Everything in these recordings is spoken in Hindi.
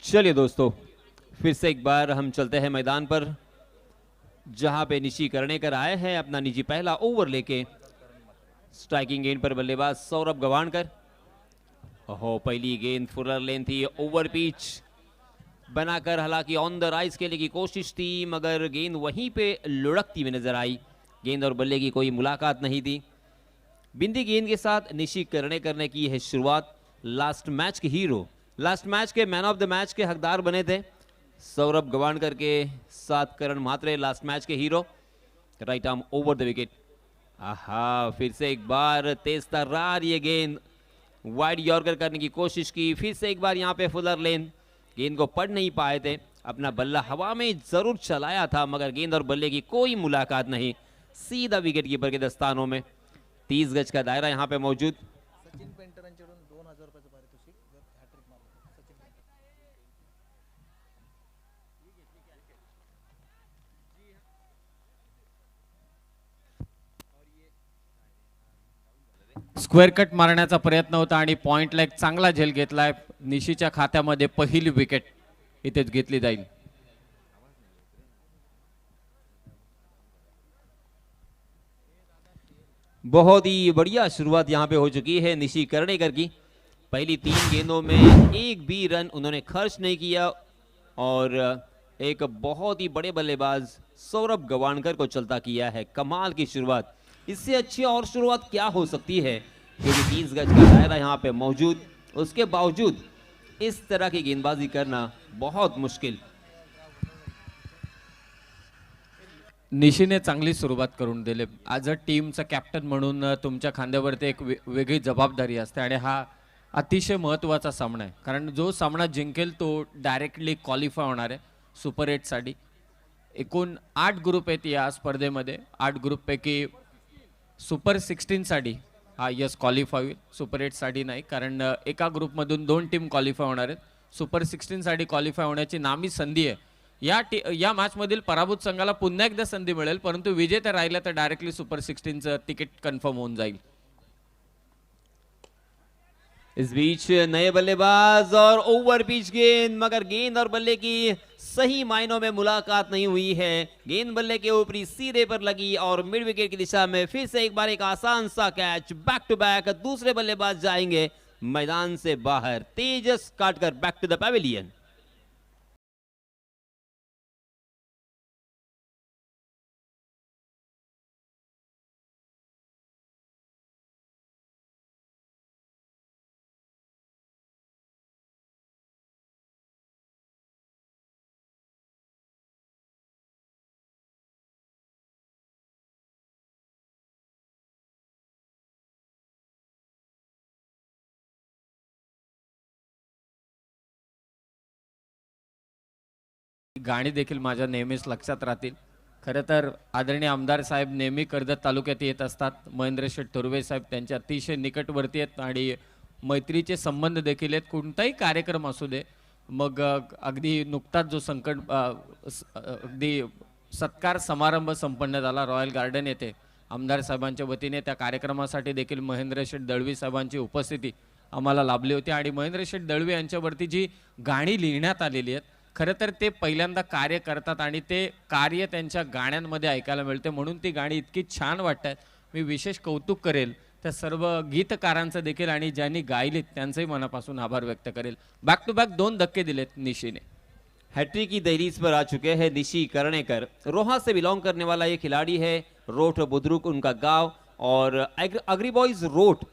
चलिए दोस्तों, फिर से एक बार हम चलते हैं मैदान पर, जहां पे निशी कर्णेकर आए हैं अपना निजी पहला ओवर लेके। स्ट्राइकिंग गेंद पर बल्लेबाज सौरभ गवाणकर। ओहो, पहली गेंद फुलर लेन थी, ओवर पिच बनाकर, हालांकि ऑन द राइज खेलने की कोशिश थी मगर गेंद वहीं पे लुढ़कती हुई नजर आई। गेंद और बल्ले की कोई मुलाकात नहीं थी। बिंदी गेंद के साथ निशी कर्णेकर ने की है शुरुआत। लास्ट मैच के हीरो, लास्ट मैच के मैन ऑफ द मैच के हकदार बने थे सौरभ गवाणकर के साथ करण म्हात्रे, लास्ट मैच के hero. Right arm over the wicket. आहा, फिर से एक बार तेज तर्रार ये गेंद वाइड यॉर्कर करने की कोशिश की। फिर से एक बार यहाँ पे फुलर लेन, गेंद को पढ़ नहीं पाए थे। अपना बल्ला हवा में जरूर चलाया था मगर गेंद और बल्ले की कोई मुलाकात नहीं, सीधा विकेट कीपर के दस्तानों में। 30 गज का दायरा यहाँ पे मौजूद। सचिन पेंटरांकडून 2000 रुपयाचं पारितोषिक जर हॅट्रिक मारलं सचिन पेंटर. स्क्वेअर कट मारण्याचा प्रयत्न होता आणि पॉइंटला एक चांगला झेल घेतलाय. निशीच्या खात्यामध्ये पहिली विकेट इथेच घेतली जाईल. बहुत ही बढ़िया शुरुआत यहाँ पे हो चुकी है निशी कर्णेकर की। पहली 3 गेंदों में एक भी रन उन्होंने खर्च नहीं किया और एक बहुत ही बड़े बल्लेबाज सौरभ गवाणकर को चलता किया है। कमाल की शुरुआत, इससे अच्छी और शुरुआत क्या हो सकती है, क्योंकि 30 गज का दायरा यहाँ पे मौजूद, उसके बावजूद इस तरह की गेंदबाजी करना बहुत मुश्किल। निशीने चांगली सुरुवात करून दिली. ॲज अ टीमचा कॅप्टन म्हणून तुमच्या खांद्यावरती एक वेगळी जबाबदारी असते आणि हा अतिशय महत्त्वाचा सामना आहे, कारण जो सामना जिंकेल तो डायरेक्टली क्वालिफाय होणार आहे सुपर 8साठी. एकूण 8 ग्रुप आहेत या स्पर्धेमध्ये. 8 ग्रुपपैकी सुपर 16साठी हा यस क्वालिफाय होईल, सुपर 8साठी नाही, कारण एका ग्रुपमधून 2 टीम क्वालिफाय होणार आहेत. सुपर 16साठी क्वालिफाय होण्याची नामी संधी आहे. या मॅचमधील पराभूत संघाला पुन्हा एकदा संधी मिळेल, परंतु विजेता राहिला तर डायरेक्टली सुपर 16चं तिकीट कन्फर्म होऊन जाईल. इस बीच नए बल्लेबाज और ओवर पिच गेंद, मगर गेंद और बल्ले की सही मायनों में मुलाकात नहीं हुई है। गेंद बल्ले के ऊपरी सीधे पर लगी और मिड विकेट की दिशा में फिर से एक बार एक आसान सा कैच। बैक टू बैक दूसरे बल्लेबाज जाएंगे मैदान से बाहर, तेजस काटकर बैक टू द पैविलियन। गाणी देखील माझ्या नेहमीच लक्षात राहतील. खरं तर आदरणीय आमदार साहेब नेहमी कर्जत तालुक्यात येत असतात. महेंद्र शेठ थोरवे साहेब त्यांच्या अतिशय निकटवर्ती आहेत आणि मैत्रीचे संबंध देखील आहेत. कोणताही कार्यक्रम असू दे, मग अगदी नुकताच जो अगदी सत्कार समारंभ संपन्न झाला रॉयल गार्डन येथे आमदार साहेबांच्या वतीने, त्या कार्यक्रमासाठी देखील महेंद्र शेठ दळवी साहेबांची उपस्थिती आम्हाला लाभली होती आणि महेंद्र शेठ दळवी यांच्यावरती जी गाणी लिहिण्यात आलेली आहेत, खरं तर ते पहिल्यांदा कार्य करतात आणि ते कार्य त्यांच्या गाण्यांमध्ये ऐकायला मिळते, म्हणून ती गाणी इतकी छान वाटतात. मी विशेष कौतुक करेल त्या सर्व गीतकारांचं देखील आणि ज्यांनी गायलीत त्यांचंही मनापासून आभार व्यक्त करेल. बॅक टू बॅक 2 धक्के दिलेत निशीने. हैट्रिक की दहलीज पर आ चुके हैं निशी कर्णेकर। रोहा से बिलोंग करने वाला ये खिलाड़ी है। रोट बुद्रुक उनका गांव और अग्री बॉयज रोट,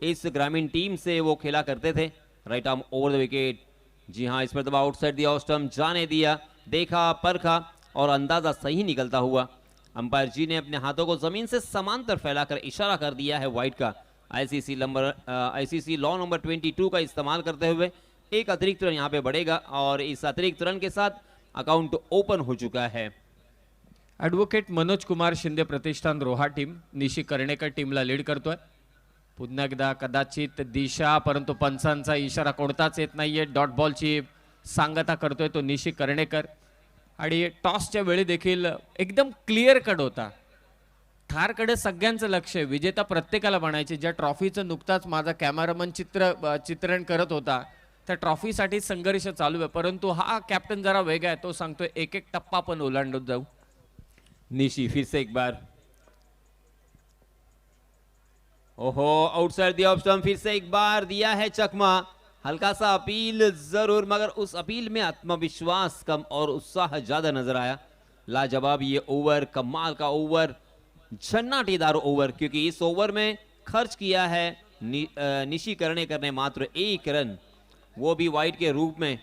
इस ग्रामीण टीम से वो खेला करते थे। Right arm over the wicket. जी हाँ, इस पर दबा आउटसाइड दिया, ऑस्टम जाने दिया, देखा परखा और अंदाजा सही निकलता हुआ। अंपायर जी ने अपने हाथों को जमीन से समांतर फैलाकर इशारा कर दिया है वाइड का। आईसीसी लॉ नंबर 22 का इस्तेमाल करते हुए एक अतिरिक्त रन यहाँ पे बढ़ेगा और इस अतिरिक्त रन के साथ अकाउंट ओपन हो चुका है। ॲडव्होकेट मनोज कुमार शिंदे प्रतिष्ठान रोहा टीम निशी कर्णेकर टीमला लीड करतोय. पुन्हा एकदा कदाचित दिशा, परंतु पंचांचा इशारा कोणताच येत नाहीये. डॉट बॉलची सांगता करतोय तो निशी कर्णेकर आणि टॉसच्या वेळी देखील एकदम क्लिअर कट होता. ठारकडे सगळ्यांचं लक्ष आहे, विजेता प्रत्येकाला बनायचे. ज्या ट्रॉफीचं नुकताच माझा कॅमेरामन चित्रण करत होता त्या ट्रॉफीसाठी संघर्ष चालू आहे, परंतु हा कॅप्टन जरा वेगळा आहे. तो सांगतोय एक एक टप्पा पण ओलांडत जाऊ. निशी फिर से एक बार, ओहो आउटसाइड द ऑफ स्टंप, फिर से एक बार दिया है चकमा. हल्का सा अपील जरूर, मगर उस अपील में आत्मविश्वास कम और उत्साह ज्यादा नजर आया. लाजवाब ये ओवर, कमाल का ओवर, झन्नाटेदार ओवर, क्योंकि इस ओवर में खर्च किया है निशी करने मात्र 1 रन, वो भी वाइड के रूप में,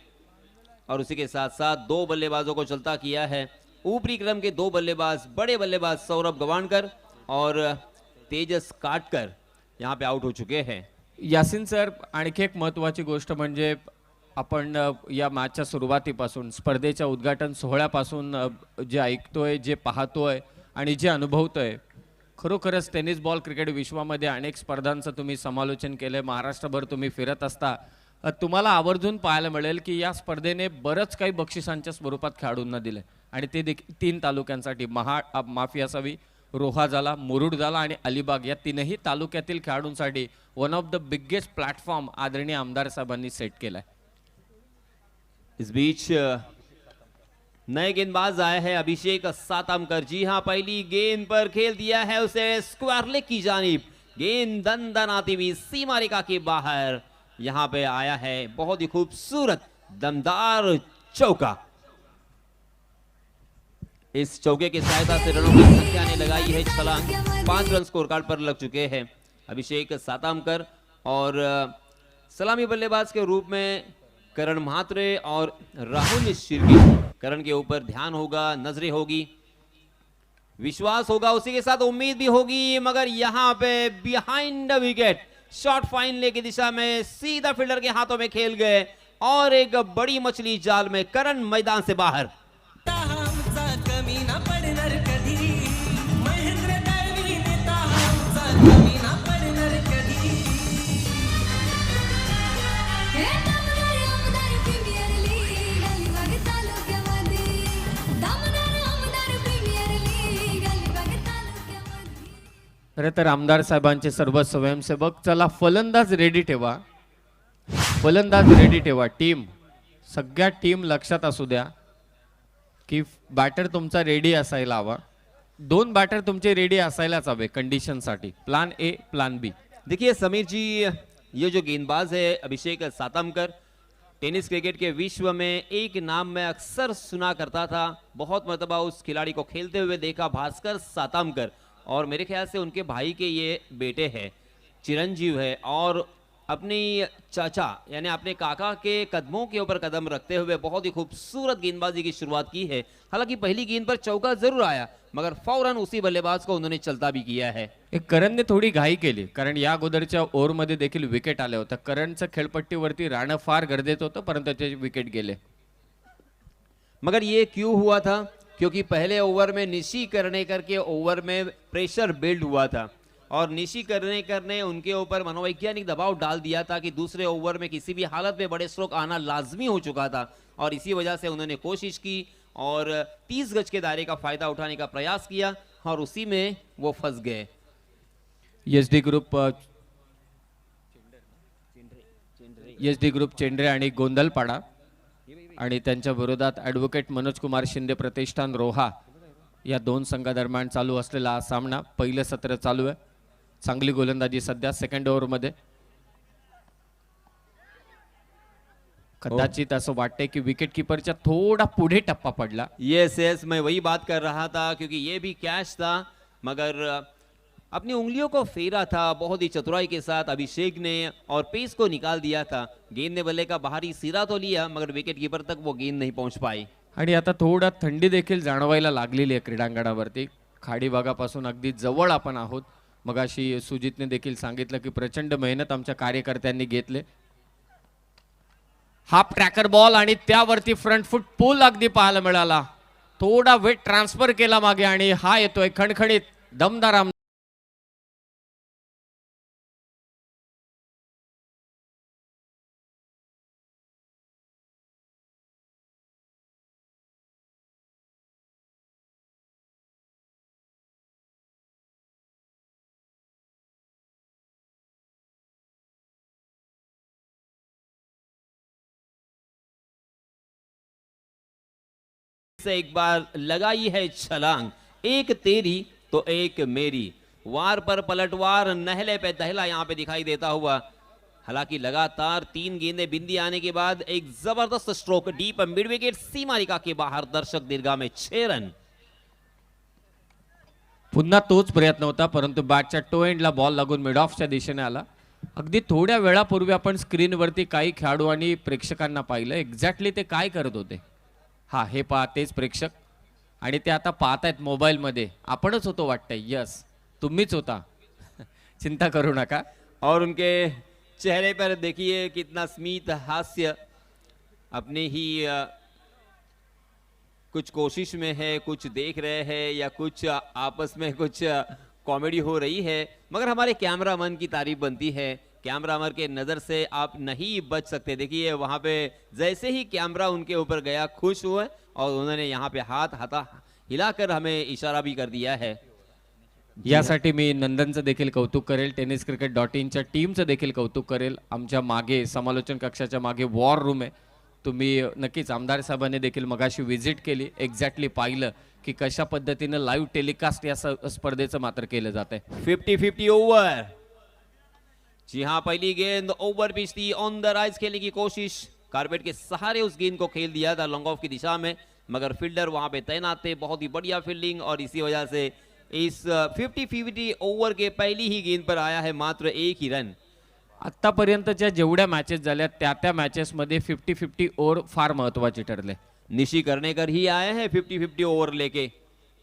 और उसी के साथ साथ 2 बल्लेबाजों को चलता किया है. ऊपरी क्रम के 2 बल्लेबाज, बड़े बल्लेबाज सौरभ गवाणकर और तेजस काटकर यहाँ पे आउट हो चुके हैं. यासिन सर, आणखी एक महत्त्वाची गोष्ट म्हणजे आपण या मॅचच्या सुरुवातीपासून, स्पर्धेच्या उद्घाटन सोहळ्यापासून जे ऐकतोय, जे पाहतोय आणि जे अनुभवतोय, खरोखरच टेनिस बॉल क्रिकेट विश्वामध्ये अनेक स्पर्धांचं तुम्ही समालोचन केलंय. महाराष्ट्रभर तुम्ही फिरत असता. तुम्हाला आवर्जून पाहायला मिळेल की या स्पर्धेने बरंच काही बक्षिसांच्या स्वरूपात खेळाडूंना दिले, आणि ते देखील 3 तालुक्यांसाठी, माफी असावी, रोहा झाला, मुरुड झाला आणि अलिबाग, या 3ही तालुक्यातील खेळाडूंसाठी one of the biggest platform आदरणीय आमदार साहेबांनी सेट केलाय. इस बीच नए गेंदबाज आए हैं अभिषेक सातमकर. जी हां, पहली गेंद पर खेल दिया है उसे स्क्वायर लेग की जानिब. गेंद दंदनाती हुई सीमा रेखा के बाहर यहां पे आया है. बहुत ही खूबसूरत दमदार चौका. इस चौके की सहायता से रनों की संख्या ने लगाई है छलांग. 5 रन स्कोर कार्ड पर लग चुके हैं अभिषेक सातमकर, और सलामी बल्लेबाज के रूप में करण म्हात्रे और राहुल शिर्के. करण के ऊपर ध्यान होगा, नजरें होगी, विश्वास होगा, उसी के साथ उम्मीद भी होगी, मगर यहां पे behind the wicket short fine ले की दिशा में सीधा फील्डर के हाथों में खेल गए, और एक बड़ी मछली जाल में. करण मैदान से बाहर. खरं तर आमदार साहेबांचे सर्व स्वयंसेवक, चला फलंदाज रेडी ठेवा, फलंदाज रेडी ठेवा. टीम, सगळ्या टीम लक्षात असू द्या की बॅटर तुमचा रेडी असायला हवा. 2 बॅटर तुमचे रेडी असायलाच हवे कंडिशनसाठी, प्लान ए, प्लान बी. देखिए समीर जी, ये जो गेंदबाज है अभिषेक सातमकर, टेनिस क्रिकेट के विश्व में एक नाम मैं अक्सर सुना करता था. बहुत मरतबा उस खिलाड़ी को खेलते हुए देखा, भास्कर सातमकर, और मेरे ख्याल से उनके भाई के ये बेटे हैं, चिरंजीव है, और अपनी चाचा यानी अपने काका के कदमों के ऊपर कदम रखते हुए बहुत ही खूबसूरत गेंदबाजी की शुरुआत की है. हालांकि पहली गेंद पर चौका जरूर आया, मगर फौरन उसी बल्लेबाज को उन्होंने चलता भी किया है. एक करणने थोडी घाई केली, कारण या अगोदरच्या ओव्हरमध्ये देखील विकेट आले होते. करणचं खेळपट्टीवरती राहणं फार गरजेचं होतं, परंतु त्याचे विकेट गेले. मगर ये क्यों हुआ था? क्योंकि पहले ओवर में निशी करनेकर के ओवर में प्रेशर बिल्ड हुआ था, और निशी करनेकर ने उनके ऊपर मनोवैज्ञानिक दबाव डाल दिया था कि दूसरे ओवर में किसी भी हालत में बड़े स्ट्रोक आना लाजमी हो चुका था, और इसी वजह से उन्होंने कोशिश की और 30 गज के दायरे का फायदा उठाने का प्रयास किया, और उसी में वो फंस गए. एसडी ग्रुप चेंडरे आणि गोंधळपाडा, आणि त्यांच्या विरोधात ॲडव्होकेट मनोज कुमार शिंदे प्रतिष्ठान रोहा, या 2 संघादरम्यान चालू असलेला हा सामना. पहिलं सत्र चालू आहे. चांगली गोलंदाजी सध्या सेकंड ओव्हरमध्ये. कदाचित असं वाटतंय की विकेट कीपरच्या थोडा पुढे टप्पा पडला. यस, मैं वही बात कर रहा था, क्योंकि ये भी कैच था, मगर अपनी उंगलियों को फेरा था बहुत ही चतुराई के साथ अभिषेक ने, और पेस को निकाल दिया था. गेंद ने बल्ले का बाहरी सिरा तो लिया, मगर विकेट कीपर तक वो गेंद नहीं पहुंच पाई. आणि आता थोडा थंडी देखील जाणवायला लागलेली आहे क्रीडांगणावरती. खाडी भागापासून अगदी जवळ आपण आहोत. मगाशी सुजितने देखील सांगितलं की प्रचंड मेहनत आमच्या कार्यकर्त्यांनी घेतले. हाफ ट्रॅकर बॉल, आणि त्यावरती फ्रंट फुट पुल अगदी पाहायला मिळाला. थोडा वेट ट्रान्सफर केला मागे, आणि हा येतोय खणखणीत दमदार से एक बार लगाई है छलांग, एक तेरी तो एक मेरी, वार पर पलटवार, नहले पे दहला यहाँ पे दिखाई देता हुआ। हालांकि लगातार 3 गेंदें बिंदी आने के बाद एक जबरदस्त स्ट्रोक डीप मिड विकेट सीमा रेखा के बाहर, दर्शक दीर्घा में 6 रन। पुन्हा तोच प्रयत्न होता, परंतु बॅटच्या टो एंडला बॉल लागून मिड ऑफच्या दिशेने आला. अगदी थोड्या वेळापूर्वी आपण स्क्रीनवरती काही खेळाडू आणि प्रेक्षकांना पाहिलं, एक्झॅक्टली ते काय करत होते. हा, हे पहा तेच प्रेक्षक, आणि ते आता पाहतायत मोबाईलमध्ये. आपणच होतो वाटतंय. यस, तुम्हीच होता. चिंता करू नका. और उनके चेहरे पर देखिए कितना स्मित हास्य, अपने ही कुछ कोशिश में है, कुछ देख रहे हैं या कुछ आपस में कुछ कॉमेडी हो रही है, मगर हमारे कैमरामैन की तारीफ बनती है. कैमरामैन के नज़र से आप नहीं बच सकते. देखिए वहाँ पे जैसे ही कैमरा उनके ऊपर गया, खुश हुए और उन्होंने यहाँ पे हाथ हाथा हिलाकर हमें इशारा भी कर दिया है. यासाठी मी नंदनचं देखील कौतुक करेल, tenniscricket.inच्या टीमचं देखील कौतुक करेल. आमच्या मागे समालोचन कक्षाच्या मागे वॉर रूम आहे. तुम्ही नक्कीच आमदार साहेबांनी देखील मगाशी विजिट केली, एक्झॅक्टली पाहिलं की कशा पद्धतीने लाईव्ह टेलिकास्ट या स्पर्धेचं मात्र केलं जात आहे. 50-50 ओवर. जी हाँ, पहली गेंद ओवर पिच थी, ऑन द राइज खेलने की कोशिश, कारपेट के सहारे उस गेंद को खेल दिया था लॉन्ग ऑफ की दिशा में, मगर फील्डर वहां पे तैनात थे. बहुत ही बढ़िया फील्डिंग, और इसी वजह से इस 50-50 ओवर के पहली ही गेंद पर आया है मात्र 1 ही रन. आतापर्यंतच्या जेवढ्या मॅचेस झाल्या त्या मॅचेसमध्ये 50-50 ओव्हर फार महत्वाची ठरले. निशी करनेकर ही आए हैं 50-50 ओवर लेके.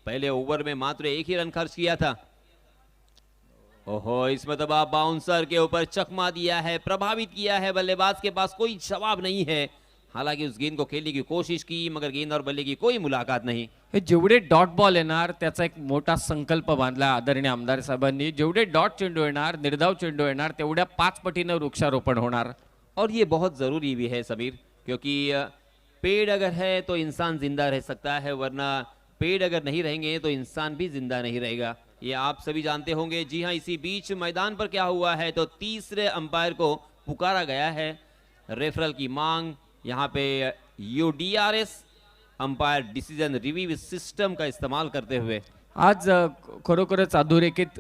पहले ओवर में मात्र 1 ही रन खर्च किया था. ओहो, इस मतलब बाउंसर के ऊपर चकमा दिया है, प्रभावित किया है. बल्लेबाज के पास कोई जवाब नहीं है. हालांकि उस गेंद को खेलने की कोशिश की, मगर गेंद और बल्ले की कोई मुलाकात नहीं. हे जेवढे डॉट बॉल येणार त्याचा एक मोठा संकल्प बांधला आदरणीय आमदार साहेबांनी. जेवढे डॉट चेंडू येणार, निर्धाव चेंडू येणार, तेवढ्या 5 पटीनं वृक्षारोपण होणार. और ये बहुत ज़रूरी भी है समीर, क्योंकि पेड़ अगर है तो इंसान जिंदा रह सकता है, वरना पेड़ अगर नहीं रहेंगे तो इंसान भी जिंदा नहीं रहेगा. ये आप सभी जानते होंगे. जी हाँ, इसी बीच मैदान पर क्या हुआ है तो तीसरे अंपायर को पुकारा गया है. रेफरल की मांग, यहाँ पे UDRS umpire decision review system का इस्तेमाल करते हुए आज खरोखरच अधोरेखित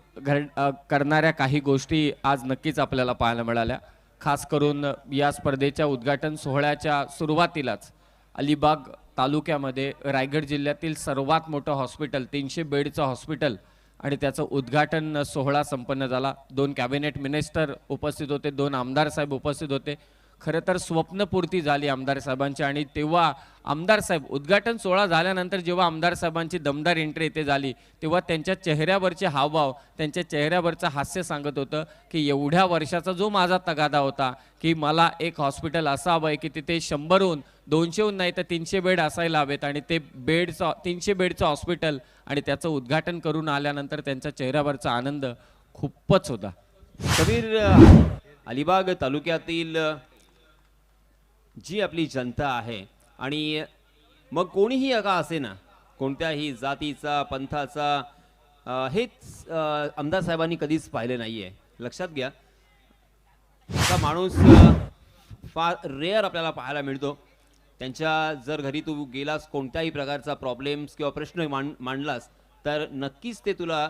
करणाऱ्या काही गोष्टी आज नक्कीच आपल्याला पाहायला मिळाल्या. खास करून या स्पर्धेच्या उद्घाटन सोहळ्याच्या सुरुवातीलाच अलिबाग तालुक्यामध्ये रायगड जिल्ह्यातील सर्वात मोठं हॉस्पिटल, 300 बेडचं हॉस्पिटल, आणि त्याचं उद्घाटन सोहळा संपन्न झाला. 2 कॅबिनेट मिनिस्टर उपस्थित होते, 2 आमदार साहेब उपस्थित होते. खरं तर स्वप्नपूर्ती झाली आमदार साहेबांची. आणि तेव्हा आमदार साहेब उद्घाटन सोहळा झाल्यानंतर जेव्हा आमदार साहेबांची दमदार एंट्री इथे झाली, तेव्हा त्यांच्या चेहऱ्यावरचे हावभाव, त्यांच्या चेहऱ्यावरचं हास्य सांगत होतं की एवढ्या वर्षाचा जो माझा तगादा होता की मला एक हॉस्पिटल असं हवं आहे की तिथे 100हून 200हून नाही तर 300 बेड असायला हवेत, आणि ते बेडचं 300 बेडचं हॉस्पिटल आणि त्याचं उद्घाटन करून आल्यानंतर त्यांच्या चेहऱ्यावरचा आनंद खूपच होता. कबीर, अलिबाग तालुक्यातील जी आपली जनता आहे, आणि मग कोणीही का असे ना, कोणत्याही जातीचा, पंथाचा, हेच आमदार साहेबांनी कधीच पाहिले नाहीये. लक्षात घ्या, असा माणूस फार रेअर आपल्याला पाहायला मिळतो. त्यांच्या जर घरी तू गेलास, कोणत्याही प्रकारचा प्रॉब्लेम्स किंवा प्रश्न मांडलास तर नक्कीच ते तुला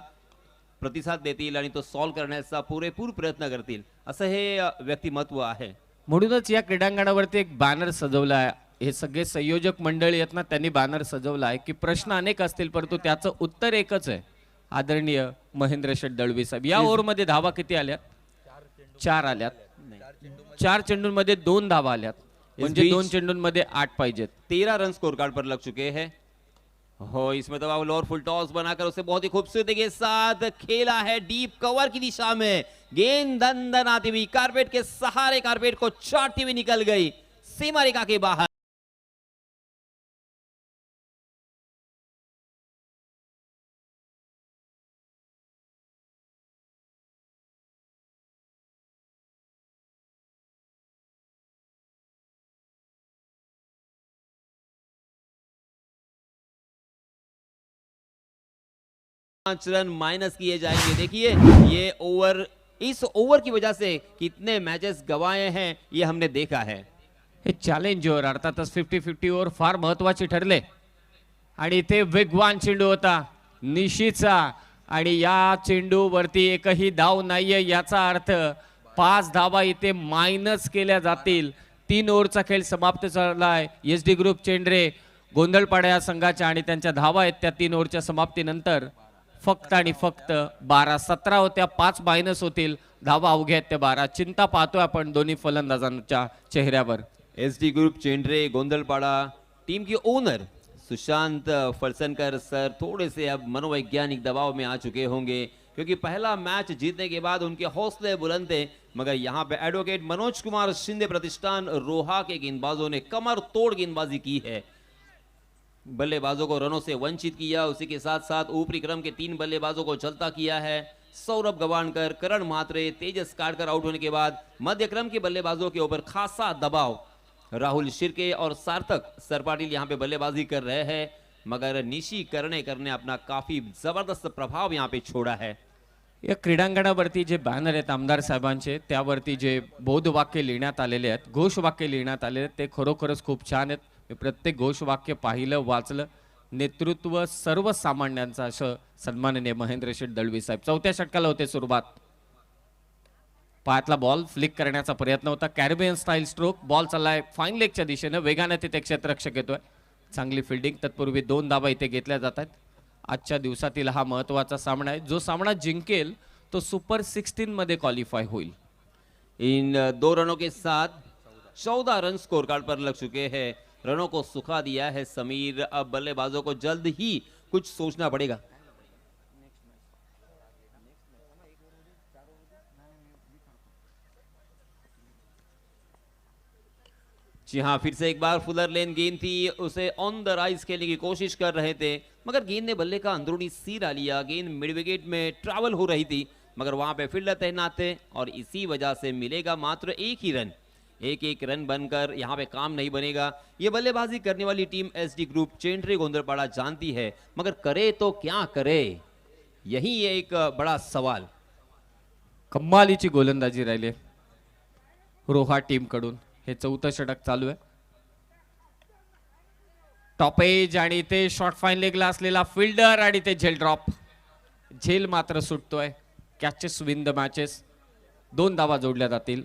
प्रतिसाद देतील आणि तो सॉल्व करण्याचा पुरेपूर प्रयत्न करतील. असं हे व्यक्तिमत्व आहे. म्हणूनच या क्रीडांगणावरती एक बॅनर सजवला आहे. हे सगळे संयोजक मंडळी आहेत ना, त्यांनी बॅनर सजवला आहे की प्रश्न अनेक असतील परंतु त्याचं उत्तर एकच आहे. आदरणीय महेंद्र शेठ दळवी साहेब, या ओव्हरमध्ये धावा किती आल्यात? 4 आल्यात. 4 चेंडूंमध्ये 2 धावा आल्यात, म्हणजे 2 चेंडूंमध्ये 8 पाहिजेत. 13 रन स्कोर कार्ड पर लग चुके हैं. हो, इसमें तो लोअर फुल टॉस बनाकर उसे बहुत ही खूबसूरती के साथ खेला है डीप कवर की दिशा में. गेंद दंदनाती हुई कारपेट के सहारे, कारपेट को चाटती हुई निकल गई सीमा रेखा के बाहर. रन माइनस किए जाएंगे. देखिए ये ओवर, इस ओवर की वजह से कितने मैचेस गंवाए हैं ये हमने देखा है. हे चॅलेंज ओव्हर, अर्थातच 50-50 ओव्हर फार महत्वाची ठरले. आणि इथे वेगवान चेंडू होता निशीचा आणि या चेंडूवरती एकही धाव नाहीये, याचा अर्थ 5 धावा इथे मायनस केल्या जातील. 3 ओव्हरचा खेळ समाप्त झालाय. SD ग्रुप चेंडरे गोंधळपाडा या संघाच्या आणि त्यांच्या धावा आहेत त्या 3 ओव्हरच्या समाप्तीनंतर फक्त आणि फक्त 12-17 होत्या. 5 मायनस होतील, धावा अवघ्या आहेत त्या 12. चिंता पाहतोय आपण दोन्ही फलंदाजांच्या चेहऱ्यावर. SD ग्रुप चेंडरे गोंदलपाड़ा टीम की ओनर सुशांत फलसनकर सर थोड़े से अब मनोवैज्ञानिक दबाव में आ चुके होंगे, क्योंकि पहला मैच जीतने के बाद उनके हौसले बुलंद थे, मगर यहाँ पे एडवोकेट मनोज कुमार शिंदे प्रतिष्ठान रोहा के गेंदबाजों ने कमर तोड़ गेंदबाजी की है, बल्लेबाजों को रनों से वंचित किया। उसी के साथ साथ ऊपरी क्रम के 3 बल्लेबाजों को चलता किया है। सौरभ गवानकर, करण म्हात्रे, तेजस काटकर आउट होने के बाद मध्य क्रम के बल्लेबाजों के ऊपर खासा दबाव। राहुल शिर्के और सार्थक सरपाटिल यहाँ पे बल्लेबाजी कर रहे हैं, मगर निशी कर्णेकर ने अपना काफी जबरदस्त प्रभाव यहाँ पे छोड़ा है। या क्रीडांगणावरती जे बॅनर आहेत आमदार साहेबांचे, त्यावरती जे बोधवाक्य लिहिण्यात आलेले आहेत, घोषवाक्य लिहिण्यात आलेले आहेत, ते खरोखरच खूप छान आहेत. मी प्रत्येक घोषवाक्य पाहिलं, वाचलं. नेतृत्व सर्वसामान्यांचा, असं सन्माननीय महेंद्र शेठ दळवी साहेब. 4थ्या षटकाला होते सुरुवात. पायातला बॉल फ्लिक करण्याचा प्रयत्न होता, कॅरिबियन स्टाईल स्ट्रोक. बॉल चाललाय फाईन लेगच्या दिशेने, वेगाने तिथे क्षेत्ररक्षक येतोय. चांगली फिल्डिंग. तत्पूर्वी 2 धावा इथे घेतल्या जात आहेत. आजच्या दिवसातील हा महत्त्वाचा सामना आहे. जो सामना जिंकेल तो सुपर 16 मध्ये क्वालिफाय होईल. इन 2 रनों के साथ 14 रन स्कोर कार्ड पर लग चुके हैं। रनों को सुखा दिया है समीर। अब बल्लेबाजों को जल्द ही कुछ सोचना पड़ेगा। जी हाँ, फिर से एक बार फुलर लेन गेंद थी, उसे ऑन द राइज खेलने की कोशिश कर रहे थे, मगर गेंद ने बल्ले का अंदरूनी सिरा लिया। गेंद मिड विकेट में ट्रैवल हो रही थी, मगर वहां पे फील्डर तैनात थे और इसी वजह से मिलेगा मात्र 1 ही रन। 1-1 रन बनकर यहाँ पे काम नहीं बनेगा। ये बल्लेबाजी करने वाली टीम SD ग्रुप चेंडरे गोंदलपाड़ा जानती है, मगर करे तो क्या करे, यही एक बड़ा सवाल। कमालीची गोलंदाजी राहिली रोहा टीम कडून. हे 4थं षटक चालू आहे. टॉप एज आणि ते शॉर्ट फाईन लेगला असलेला फिल्डर आणि ते झेल ड्रॉप. झेल मात्र सुटतोय. Catches win the matches. 2 धावा जोडल्या जातील.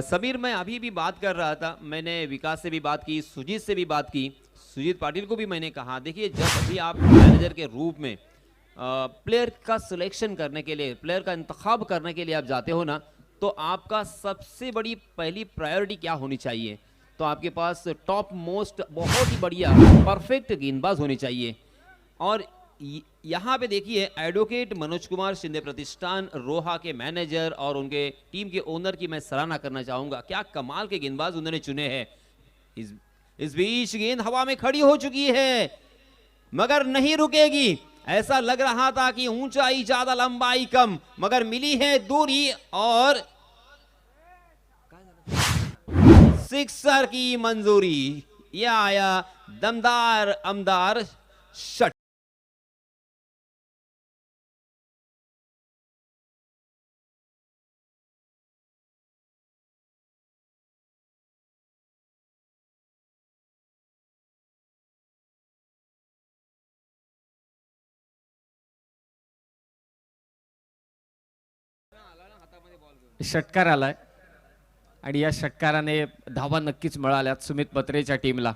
समीर, मैं अभी भी बात कर रहा था, मैंने विकास से भी बात की, सुजीत से भी बात की, सुजीत पाटिल को भी मैंने कहा, देखिए जब भी आप मैनेजर के रूप में प्लेयर का सिलेक्शन करने के लिए, प्लेयर का इंतखाब करने के लिए आप जाते हो ना, तो आपका सबसे बड़ी पहली प्रायोरिटी क्या होनी चाहिए? तो आपके पास टॉप मोस्ट बहुत ही बढ़िया परफेक्ट गेंदबाज होनी चाहिए। और यहाँ पे देखिए एडवोकेट मनोज कुमार शिंदे प्रतिष्ठान रोहा के मैनेजर और उनके टीम के ओनर की मैं सराहना करना चाहूंगा। क्या कमाल के गेंदबाज उन्होंने चुने हैं। इस बीच गेंद हवा में खड़ी हो चुकी है, मगर नहीं रुकेगी। ऐसा लग रहा था कि ऊंचाई ज्यादा लंबाई कम, मगर मिली है दूरी और सिक्सर की मंजूरी। यह आया दमदार अमदार शट। षटकार आलाय आणि या षटकाराने धावा नक्कीच मिळाल्यात सुमित पत्रेच्या टीमला.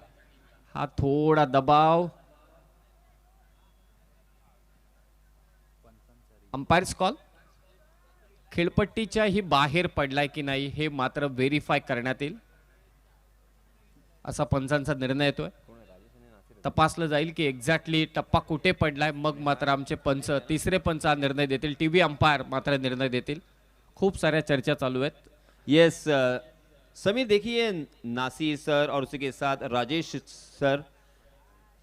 हा थोडा दबाव. अंपायर्स कॉल खेळपट्टीच्या ही बाहेर पडलाय की नाही हे मात्र व्हेरीफाय करण्यात येईल असा पंचांचा निर्णय येतोय. तपासलं जाईल की एक्झॅक्टली टप्पा कुठे पडलाय, मग मात्र आमचे पंच, तिसरे पंच हा निर्णय देतील. टीव्ही अंपायर मात्र निर्णय देतील. खूप साऱ्या चर्चा चालू आहेत. यस समीर, देखिए नासिर सर और उसी के साथ राजेश सर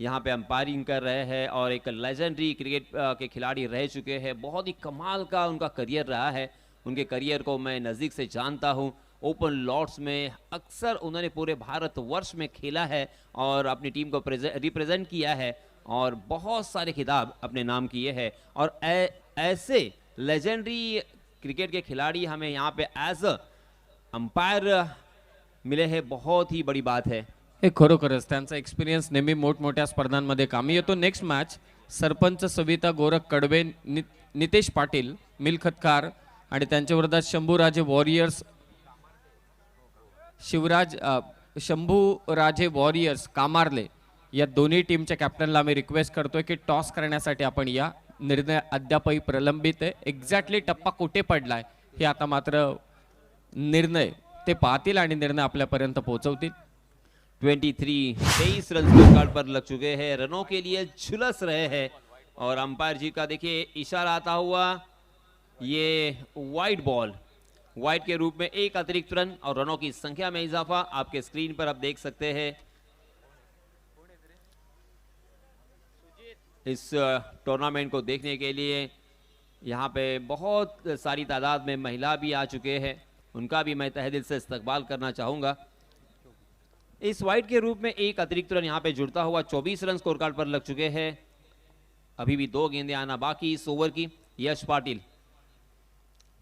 यहाँ पे अंपायरिंग कर रहे हैं और एक लेजेंडरी क्रिकेट के खिलाड़ी रह चुके हैं। बहुत ही कमाल का उनका करियर रहा है। उनके करियर को मैं नज़दीक से जानता हूँ। ओपन लॉर्ड्स में अक्सर उन्होंने पूरे भारतवर्ष में खेला है और अपनी टीम को रिप्रेजेंट किया है और बहुत सारे खिताब अपने नाम किए हैं। और ऐसे लेजेंडरी क्रिकेट के खिलाड़ी हमें यहाँ पे एज अ अंपायर मिले हैं, बहुत ही बड़ी बात है। हे खरोखरच त्यांचा एक्सपिरियन्स नेहमी मोठमोठ्या स्पर्धांमध्ये कामी येतो. नेक्स्ट मॅच सरपंच सविता गोरख कडवे, नितेश पाटील मिलखतकार आणि त्यांच्या विरोधात शंभूराजे वॉरियर्स शंभूराजे वॉरियर्स कामारले. या दोन्ही टीमच्या कॅप्टनला आम्ही रिक्वेस्ट करतोय की टॉस करण्यासाठी आपण या. निर्णय अद्यापही प्रलंबित आहे. एक्झॅक्टली टप्पा कुठे पडलाय हे आता मात्र निर्णय ते पाहतील आणि निर्णय आपल्यापर्यंत पोहोचवतील. 23 रन स्कोर कार्ड पर लग चुके हैं, रनों के लिए झुलस रहे हैं और अंपायर जी का देखिए इशारा आता हुआ, ये वाइड बॉल, वाइड के रूप में एक अतिरिक्त रन और रनों की संख्या में इजाफा आपके स्क्रीन पर आप देख सकते हैं. इस टूर्नामेंट को देखने के लिए यहाँ पे बहुत सारी तादाद में महिला भी आ चुके हैं, उनका भी मैं तहे दिल से इस्तकबाल करना चाहूँगा. इस वाइड के रूप में एक अतिरिक्त रन यहाँ पे जुड़ता हुआ 24 रन स्कोर कार्ड पर लग चुके हैं. अभी भी 2 गेंदें आना बाकी इस ओवर की. यश पाटिल,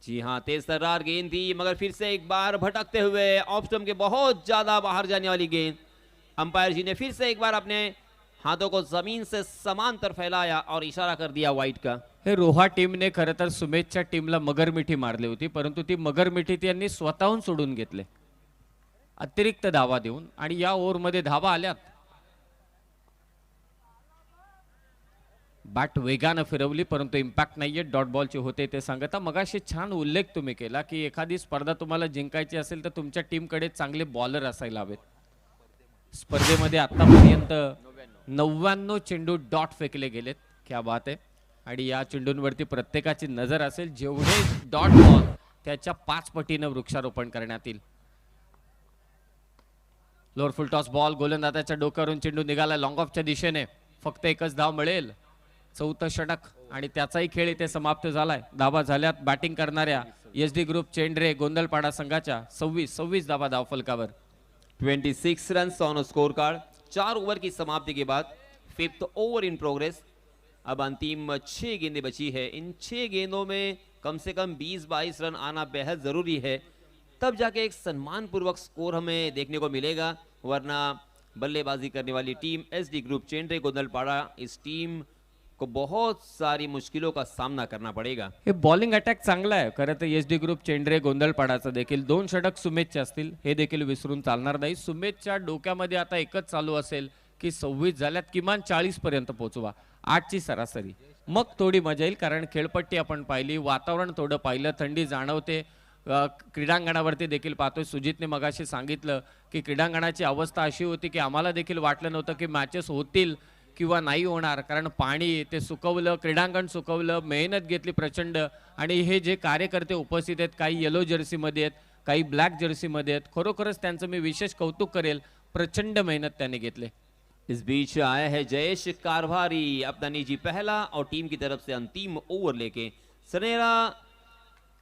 जी हाँ, तेज तर्रार गेंद थी मगर फिर से एक बार भटकते हुए ऑफ स्टंप के बहुत ज्यादा बाहर जाने वाली गेंद. अंपायर जी ने फिर से एक बार अपने हाथों को जमीन से समांतर फैलाया और इशारा कर दिया वाइड का. हे रोहा टीमने खरं तर सुमेधच्या टीमला मगरमिठी मारली होती, परंतु ती मगरमिठी त्यांनी स्वतःहून सोडून घेतले अतिरिक्त धावा देऊन. आणि या ओव्हरमध्ये धावा आल्यात. बॅट वेगानं फिरवली परंतु इम्पॅक्ट नाहीये. डॉट बॉलचे होते ते सांगता. मगाशी छान उल्लेख तुम्ही केला की एखादी स्पर्धा तुम्हाला जिंकायची असेल तर तुमच्या टीमकडे चांगले बॉलर असायला हवेत. स्पर्धेमध्ये आतापर्यंत 99 चेंडू डॉट फेकले गेलेत. क्या बात आहे. आणि या चेंडूंवरती प्रत्येकाची नजर असेल. जेवढे डॉट बॉल त्याच्या 5 पटीनं वृक्षारोपण करण्यात येईल. लोअर फुल टॉस बॉल, गोलंदाजाच्या डोक्यावरून चेंडू निघाला लॉंग ऑफच्या दिशेने. फक्त एकच धाव मिळेल. 4थं षटक आणि त्याचाही खेळ इथे समाप्त झालाय. धावा झाल्यात बॅटिंग करणाऱ्या SD ग्रुप चेंडरे गोंदलपाडा संघाच्या 26 धावा धाव फलकावर. 26 run on score card. 4 over की समाप्ति के बाद 5th ओवर इन प्रोग्रेस. अब अंतिम 6 गेंदें बची है. इन 6 गेंदों में कम से कम 20-22 रन आना बेहद जरूरी है, तब जाके एक सम्मानपूर्वक स्कोर हमें देखने को मिलेगा. वरना बल्लेबाजी करने वाली टीम SD ग्रुप चेंडरे गोंदलपाड़ा, इस टीम को बहुत सारी मुश्किलों का सामना करना पड़ेगा. हे बॉलिंग अटॅक चांगला आहे खरं तर SD ग्रुप चेंडरे गोंदलपाडाचं देखील. 2 षटक सुमेधचे असतील हे देखील विसरून चालणार नाही. सुमेधच्या डोक्यामध्ये आता एकच चालू असेल की 26 झाल्यात किमान 40 पर्यंत पोहोचवा. 8ची सरासरी, मग थोडी मजा येईल. कारण खेळपट्टी आपण पाहिली, वातावरण थोडं पाहिलं, थंडी जाणवते. क्रीडांगणावरती देखील पाहतोय. सुजितने मगाशी सांगितलं की क्रीडांगणाची अवस्था अशी होती की आम्हाला देखील वाटलं नव्हतं की मॅचेस होतील किंवा नाही होणार. कारण पाणी ते सुकवलं, क्रीडांगण सुकवलं, मेहनत घेतली प्रचंड. आणि हे जे कार्यकर्ते उपस्थित आहेत, काही येलो जर्सीमध्ये आहेत, काही ब्लॅक जर्सीमध्ये आहेत, खरोखरच त्यांचं मी विशेष कौतुक करेल. प्रचंड मेहनत त्यांनी घेतले. इस बीच आया है जयेश कारभारी, अपना निजी पहला और टीम की तरफ से अंतिम ओवर लेके. सनेरा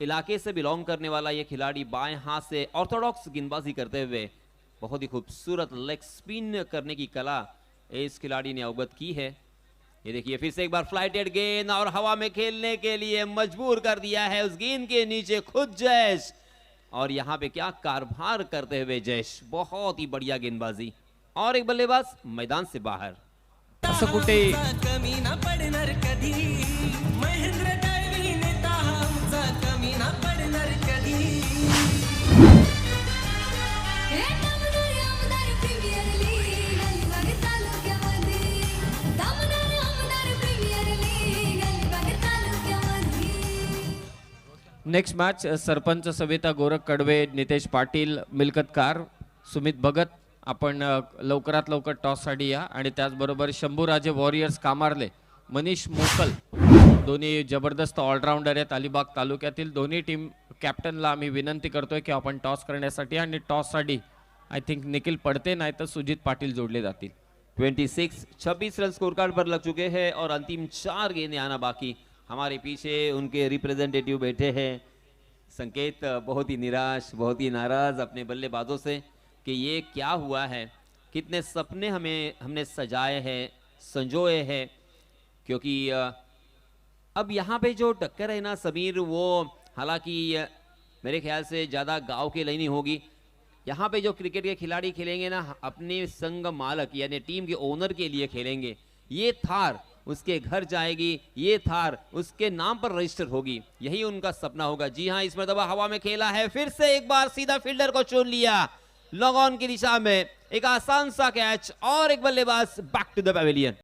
इलाके से बिलोंग करने वाला ये खिलाड़ी बाएं हाथ से ऑर्थोडॉक्स गेंदबाजी करते हुए बहुत ही खूबसूरत लेग स्पिन करने की कला इस खिलाड़ी ने अवगत की है. ये देखिए फिर से एक बार फ्लाइटेड गेंद और हवा में खेलने के लिए मजबूर कर दिया है उस गेंद के नीचे खुद जयेश. और यहाँ पे क्या कारभार करते हुए जयेश, बहुत ही बढ़िया गेंदबाजी. और एक बल्लेबाज मैदान से बाहर. असं कुठे कमी ना पडणार कधी. महेंद्र डायवी नेता आमचा कमी ना पडणार कधी. नेक्स्ट मॅच सरपंच सविता गोरख कडवे, नितेश पाटील मिलकतकार, सुमित भगत. आपण लवकरात लवकर टॉससाठी या. आणि त्याचबरोबर शंभूराजे वॉरियर्स कामारले, मनीष मोकल, दोन्ही जबरदस्त ऑलराऊंडर आहेत अलिबाग तालुक्यातील. दोन्ही टीम कॅप्टनला आम्ही विनंती करतोय की आपण टॉस करण्यासाठी. आणि टॉससाठी आय थिंक निखिल पडते नाही तर सुजित पाटील जोडले जातील. 26 रन स्कोर कार्ड पर लग चुके हैं और अंतिम 4 गेंदें आना बाकी. हमारे पीछे उनके रिप्रेजेंटेटिव बैठे हैं. संकेत बहुत ही निराश, बहुत ही नाराज अपने बल्लेबाजों से कि ये क्या हुआ है, कितने सपने हमने सजाए हैं, संजोए हैं. क्योंकि अब यहाँ पे जो टक्कर है ना समीर, वो हालांकि मेरे ख्याल से ज़्यादा गांव की लाइनिंग होगी. यहाँ पे जो क्रिकेट के खिलाड़ी खेलेंगे ना, अपने संग मालक यानी टीम के ओनर के लिए खेलेंगे। ये थार उसके घर जाएगी, ये थार उसके नाम पर रजिस्टर होगी, यही उनका सपना होगा। जी हाँ, इस मरतबा हवा में खेला है, फिर से एक बार सीधा फील्डर को चुन लिया, लॉग ऑन की दिशा में एक आसान सा कैच और एक बल्लेबाज बैक टू द पवेलियन।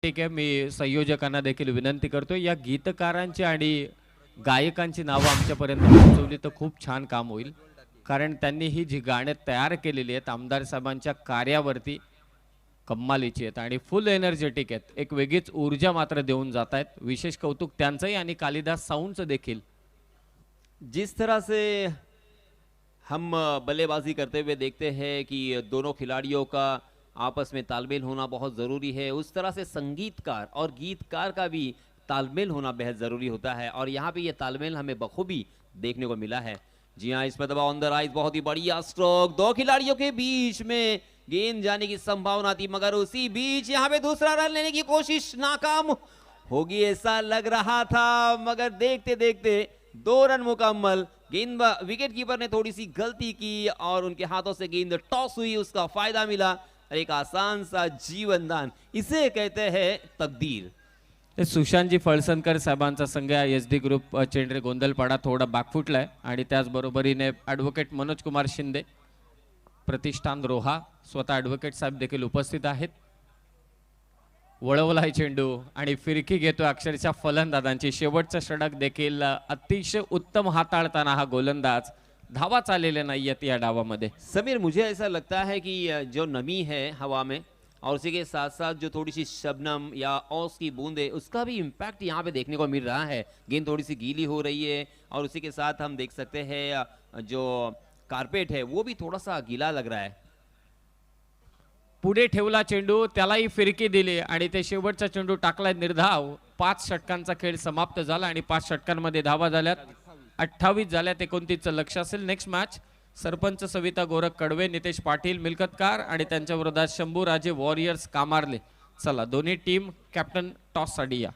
ठीक आहे, मी संयोजकांना देखील विनंती करतो या गीतकारांची आणि गायकांची नावं आमच्यापर्यंत पोहोचवली तर खूप छान काम होईल, कारण त्यांनी ही जी गाणी तयार केलेली आहेत आमदार साहेबांच्या कार्यावरती कम्मालीची आहेत आणि फुल एनर्जेटिक आहेत, एक वेगळीच ऊर्जा मात्र देऊन जात आहेत। विशेष कौतुक त्यांचंही आणि कालिदास साऊंडचं देखील। जिस तरह से हम बल्लेबाजी करते हुए देखते हैं कि दोनों खिलाड़ियों का आपस में तालमेल होना बहुत ज़रूरी है, उस तरह से संगीतकार और गीतकार का भी तालमेल होना बेहद ज़रूरी होता है, और यहाँ पे ये तालमेल हमें बखूबी देखने को मिला है। जी हाँ, इस मरतबा ऑन द राइज बहुत ही बढ़िया स्ट्रोक, दो खिलाड़ियों के बीच में गेंद जाने की संभावना थी, मगर उसी बीच यहाँ पे दूसरा रन लेने की कोशिश नाकाम होगी ऐसा लग रहा था, मगर देखते देखते 2 रन मुकम्मल। गेंद विकेट कीपर ने थोड़ी सी गलती की और उनके हाथों से गेंद टॉस हुई, उसका फायदा मिला, एक आसान सा जीवन दान, इसे कहते हैं तकदीर। ते सुशांतजी फळसनकर साहेबांचा संघ एस डी ग्रुप चेंडरे गोंधलपाडा थोडा बॅकफुटलाय आणि त्याचबरोबरीने ॲडव्होकेट मनोज कुमार शिंदे, प्रतिष्ठान रोहा, स्वतः ॲडव्होकेट साहेब देखील उपस्थित आहेत। वळवलाय चेंडू आणि फिरकी घेतो अक्षरशः फलंदाजांची, शेवटचा षटक देखील अतिशय उत्तम हाताळताना हा गोलंदाज, धावा चाललेल्या नाहीयेत या डावामध्ये। समीर, मुझे ऐसा लगता है कि जो नमी है हवा में और उसी के साथ साथ जो थोड़ी सी शबनम या ओस की बूंदे, उसका भी इम्पैक्ट यहाँ पे देखने को मिल रहा है। गेंद थोड़ी सी गीली हो रही है और उसी के साथ हम देख सकते हैं जो कारपेट है वो भी थोड़ा सा गीला लग रहा है। पुढे ठेवला चेंडू, त्यालाही फिरकी दिली आणि ते शेवटचा चेंडू टाकलाय निर्धाव। 5 षटकांचा खेळ समाप्त झाला आणि 5 षटकांमध्ये धावा झाल्यात 28 झाल्यात, 29चं लक्ष असेल। नेक्स्ट मॅच सरपंच सविता गोरख कडवे, नितेश पाटील मिलकतकार आणि त्यांच्या विरोधात शंभू राजे वॉरियर्स कामारले। चला दोन्ही टीम कॅप्टन टॉस साठी या।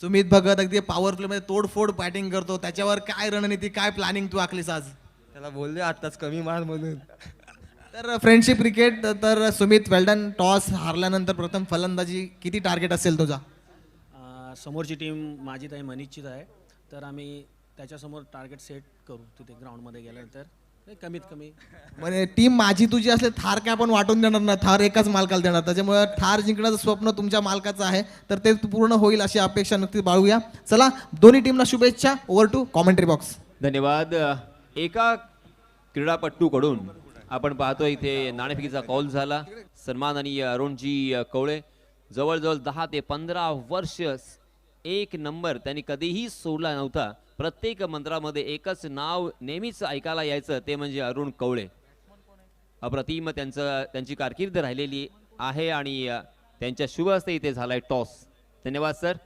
सुमित भगत अगदी पॉवर प्ले मध्ये तोडफोड बॅटिंग करतो, त्याच्यावर काय रणनीती काय प्लॅनिंग तू आखलीस आज? त्याला बोलले आताच कमी मार म्हणून. तर फ्रेंडशिप क्रिकेट तर सुमित वेल्डन, टॉस हारल्यानंतर प्रथम फलंदाजी, किती टार्गेट असेल तुझा? समोरची टीम माझी ताई मनीषचीच आहे, तर आम्ही त्याच्यासमोर टार्गेट सेट करू तिथे ग्राउंडमध्ये गेल्यानंतर कमीत कमी. म्हणजे टीम माझी तुझी असले थार काय आपण वाटून देणार ना, थार एकाच मालकाला देणार, त्याच्यामुळे थार जिंकण्याचं स्वप्न तुमच्या मालकाचं आहे, तर ते पूर्ण होईल अशी अपेक्षा नक्कीच बाळगूया. चला दोन्ही टीमला शुभेच्छा. Over to commentary box. धन्यवाद. एका क्रीडापटूकडून आपण पाहतो इथे नाणेफेकीचा कॉल झाला. सन्माननीय अरुणजी कवळे, जवळजवळ 10 ते 15 वर्ष एक नंबर त्यांनी कधीही सोडला नव्हता. प्रत्येक मंत्रामध्ये एकच नाव नेहमीच ऐकायला यायचं, ते म्हणजे अरुण कवळे. अप्रतिम त्यांची कारकीर्द राहिलेली आहे आणि त्यांच्या शुभ हस्ते इथे झालाय टॉस. धन्यवाद सर.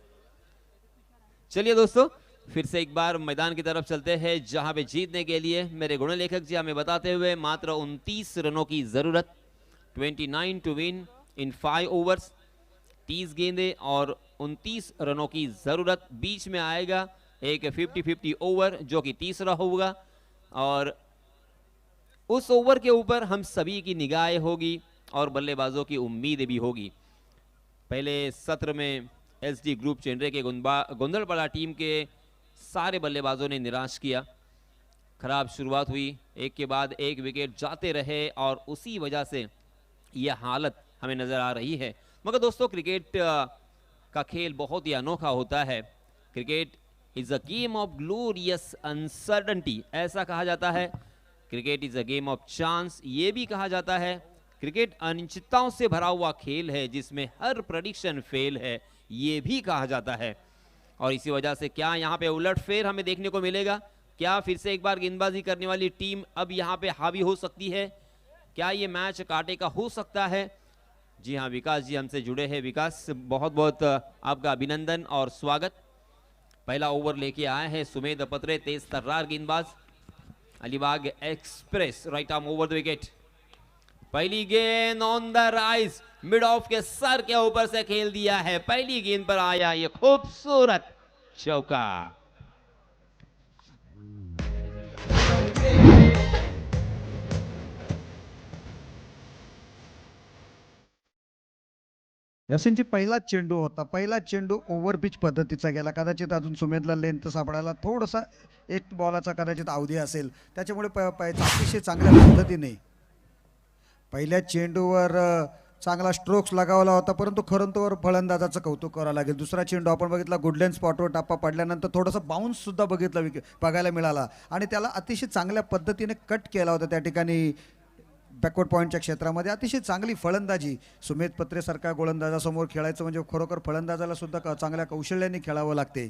चलिए दोस्तों, फिर से एक बार मैदान की तरफ चलते हैं, जहां पे जीतने के लिए मेरे गुण लेखक जी हमें बताते हुए मात्र 29 रनों की जरूरत, 29 टू विन इन 5 ओवर्स, 30 गेंदे और 29 रनों की जरूरत. बीच में आएगा एक 50-50 ओवर जो कि तीसरा होगा, और उस ओवर के ऊपर हम सभी की निगाहें होगी और बल्लेबाजों की उम्मीद भी होगी. पहले सत्र में एसडी ग्रुप चेन्नई के गोंदलपाड़ा टीम के सारे बल्लेबाजों ने निराश किया. खराब शुरुआत हुई, एक के बाद एक विकेट जाते रहे और उसी वजह से यह हालत हमें नजर आ रही है. मगर दोस्तों, क्रिकेट का खेल बहुत ही अनोखा होता है. Cricket is a game of glorious uncertainty, ऐसा कहा जाता है. Cricket is a game of chance, ये भी कहा जाता है. क्रिकेट अनिश्चितताओं से भरा हुआ खेल है जिसमें हर प्रेडिक्शन फेल है, ये भी कहा जाता है. और इसी वजह से क्या यहाँ पे उलटफेर हमें देखने को मिलेगा? क्या फिर से एक बार गेंदबाजी करने वाली टीम अब यहाँ पे हावी हो सकती है? क्या ये मैच कांटे का हो सकता है? जी हाँ, विकास जी हमसे जुड़े हैं. विकास, बहुत बहुत आपका अभिनंदन और स्वागत. पहला ओवर लेके आए हैं सुमेध पत्रे, तेज तर्रार गेंदबाज. Alibag express right arm over the wicket. पहली गेंद on the rise, mid of के सर के ऊपर से खेल दिया है. पहली गेंद पर आया ये खूबसूरत चौका. यासिनची पहिलाच चेंडू होता, पहिलाच चेंडू ओव्हर पिच पद्धतीचा गेला. कदाचित अजून सुमेधला लेंथ सापडायला थोडासा एक बॉलाचा कदाचित अवधी असेल, त्याच्यामुळे अतिशय चांगल्या पद्धतीने पहिल्या चेंडूवर चांगला स्ट्रोक्स लगावला होता, परंतु खरंतर फलंदाजाचं कौतुक करावं लागेल. दुसरा चेंडू आपण बघितला, गुडलेन स्पॉटवर टप्पा पडल्यानंतर थोडंसं बाउन्स सुद्धा बघायला मिळाला आणि त्याला अतिशय चांगल्या पद्धतीने कट केला होता. त्या ठिकाणी बॅकवर्ड पॉईंटच्या क्षेत्रामध्ये अतिशय चांगली फलंदाजी. सुमेध पत्रेसारख्या गोलंदाजासमोर खेळायचं म्हणजे खरोखर फलंदाजाला सुद्धा चांगल्या कौशल्याने खेळावं लागते.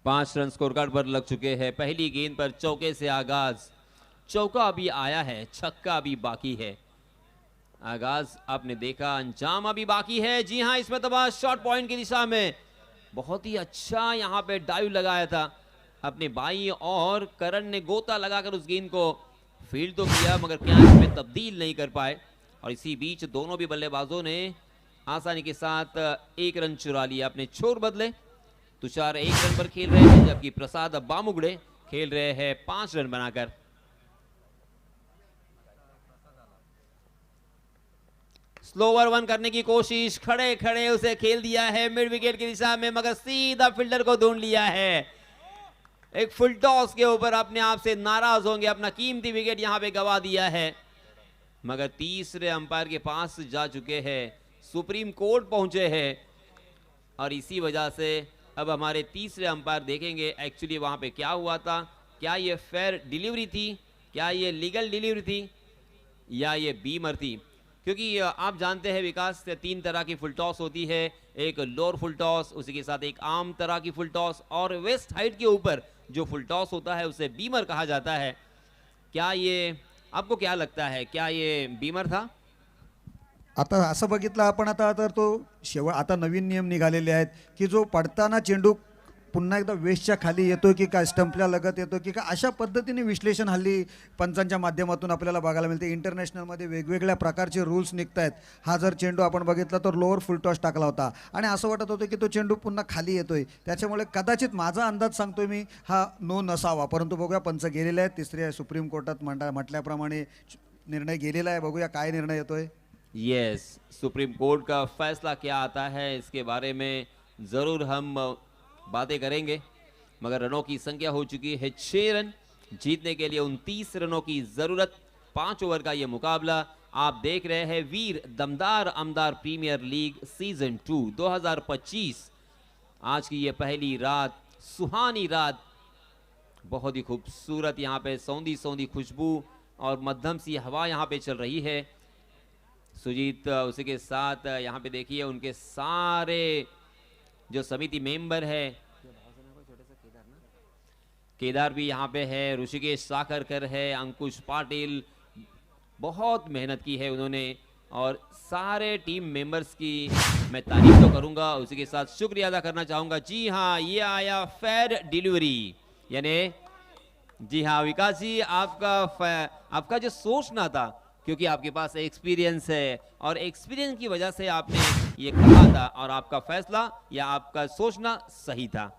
5 रन स्कोर कार्ड पर लग चुके हैं. पहली गेंद पर चौके से आगाज, चौका अभी आया है, छक्का अभी बाकी है. आगाज आपने देखा, अंजाम अभी बाकी है. जी हाँ, इसमें तबाह शॉर्ट पॉइंट की दिशा में बहुत ही अच्छा यहाँ पे डाइव लगाया था अपने बाई, और करण ने गोता लगाकर उस गेंद को फील्ड तो किया मगर कैच में तब्दील नहीं कर पाए. और इसी बीच दोनों भी बल्लेबाजों ने आसानी के साथ 1 रन चुरा लिया. अपने छोर बदले. तुषार 1 रन पर खेल रहे हैं, जबकि प्रसाद बामुगड़े खेल रहे हैं 5 रन बनाकर. स्लोवर वन करने की कोशिश, खड़े खड़े उसे खेल दिया है मिड विकेट की दिशा में, मगर सीधा फील्डर को ढूंढ लिया है. एक फुल टॉस के ऊपर अपने आप से नाराज होंगे, अपना कीमती विकेट यहां पे गवा दिया है. मगर तीसरे अंपायर के पास जा चुके हैं, सुप्रीम कोर्ट पहुंचे हैं, और इसी वजह से अब हमारे तीसरे अंपायर देखेंगे एक्चुअली वहां पे क्या हुआ था. क्या ये फेयर डिलीवरी थी, क्या ये लीगल डिलीवरी थी, या ये बीमर थी? क्योंकि आप जानते हैं विकास, 3 तरह की फुल टॉस होती है. एक लोअर फुल टॉस, उसी के साथ एक आम तरह की फुल टॉस, और वेस्ट हाइट के ऊपर जो फुल टॉस होता है उसे बीमर कहा जाता है. क्या ये, आपको क्या लगता है, क्या ये बीमर था? आता असं बघितलं आपण आता तर तो आता नवीन नियम निघालेले आहेत की जो पडताना चेंडू पुन्हा एकदा वेस्टच्या खाली येतोय की काय, स्टंपला लगत येतोय की काय, अशा पद्धतीने विश्लेषण हल्ली पंचांच्या माध्यमातून आपल्याला बघायला मिळते. इंटरनॅशनलमध्ये वेगवेगळ्या प्रकारचे रूल्स निघत आहेत. हा जर चेंडू आपण बघितला तर लोअर फुल टॉस टाकला होता आणि असं वाटत होतं की तो चेंडू पुन्हा खाली येतोय. त्याच्यामुळे कदाचित माझा अंदाज सांगतोय मी हा नो नसावा, परंतु बघूया पंच गेलेले आहेत. तिसऱ्या सुप्रीम कोर्टात म्हटल्याप्रमाणे निर्णय गेलेला आहे. बघूया काय निर्णय येतोय. यस, सुप्रीम कोर्ट का फैसला क्या आता है इसके बारे में ज़रूर हम बातें करेंगे, मगर रनों की संख्या हो चुकी है 6 रन। जीतने के लिए 29 रनों की ज़रूरत। 5 ओवर का ये मुकाबला आप देख रहे हैं वीर दमदार अमदार प्रीमियर लीग सीजन 2 2025। आज की ये पहली रात, सुहानी रात, बहुत ही खूबसूरत यहाँ पे सौंधी सौंधी खुशबू और मध्यम सी हवा यहाँ पे चल रही है। सुजीत उसी के साथ यहाँ पे देखिए उनके सारे जो समिति मेंबर है, केदार भी यहाँ पे है, ऋषिकेश साकरकर है, अंकुश पाटिल, बहुत मेहनत की है उन्होंने और सारे टीम मेंबर्स की मैं तारीफ तो करूँगा, उसी के साथ शुक्रिया अदा करना चाहूँगा। जी हाँ, ये आया फेयर डिलीवरी, यानी जी हाँ विकास जी, आपका जो सोचना था, क्योंकि आपके पास एक्सपीरियंस है और एक्सपीरियंस की वजह से आपने ये कहा था और आपका फैसला या आपका सोचना सही था।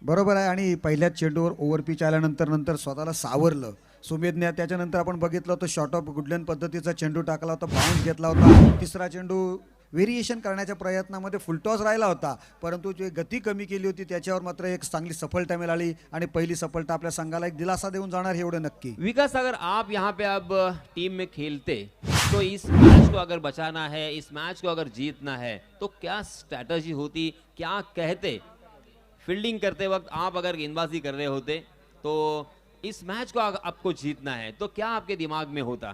बरोबर आहे. आणि पहिल्याच चेंडूवर ओव्हर पिच आल्यानंतर स्वतःला सावरलं सुमेधने. त्याच्यानंतर आपण बघितलं होतं शॉर्ट ऑफ गुडलँड पद्धतीचा चेंडू टाकला होता, बाउन्स घेतला होता. तिसरा चेंडू व्हेरिएशन करण्याच्या प्रयत्नामध्ये फुलटॉस राहिला होता, परंतु जे गती कमी केली होती त्याच्यावर मात्र एक चांगली सफलता मिळाली आणि पहिली सफलता आपल्या संघाला एक दिलासा देऊन जाणार हे एवढं नक्की. विकास, अगर आप यहाँ पे अब टीम में खेलते तो इस मैच को अगर बचाना है, इस मैच को अगर जीतना है तो क्या स्ट्रैटेजी होती, क्या कहते? फील्डिंग करते वक्त आप अगर गेंदबाजी कर रहे होते तो इस मैच को आपको जीतना है तो क्या आपके दिमाग में होता?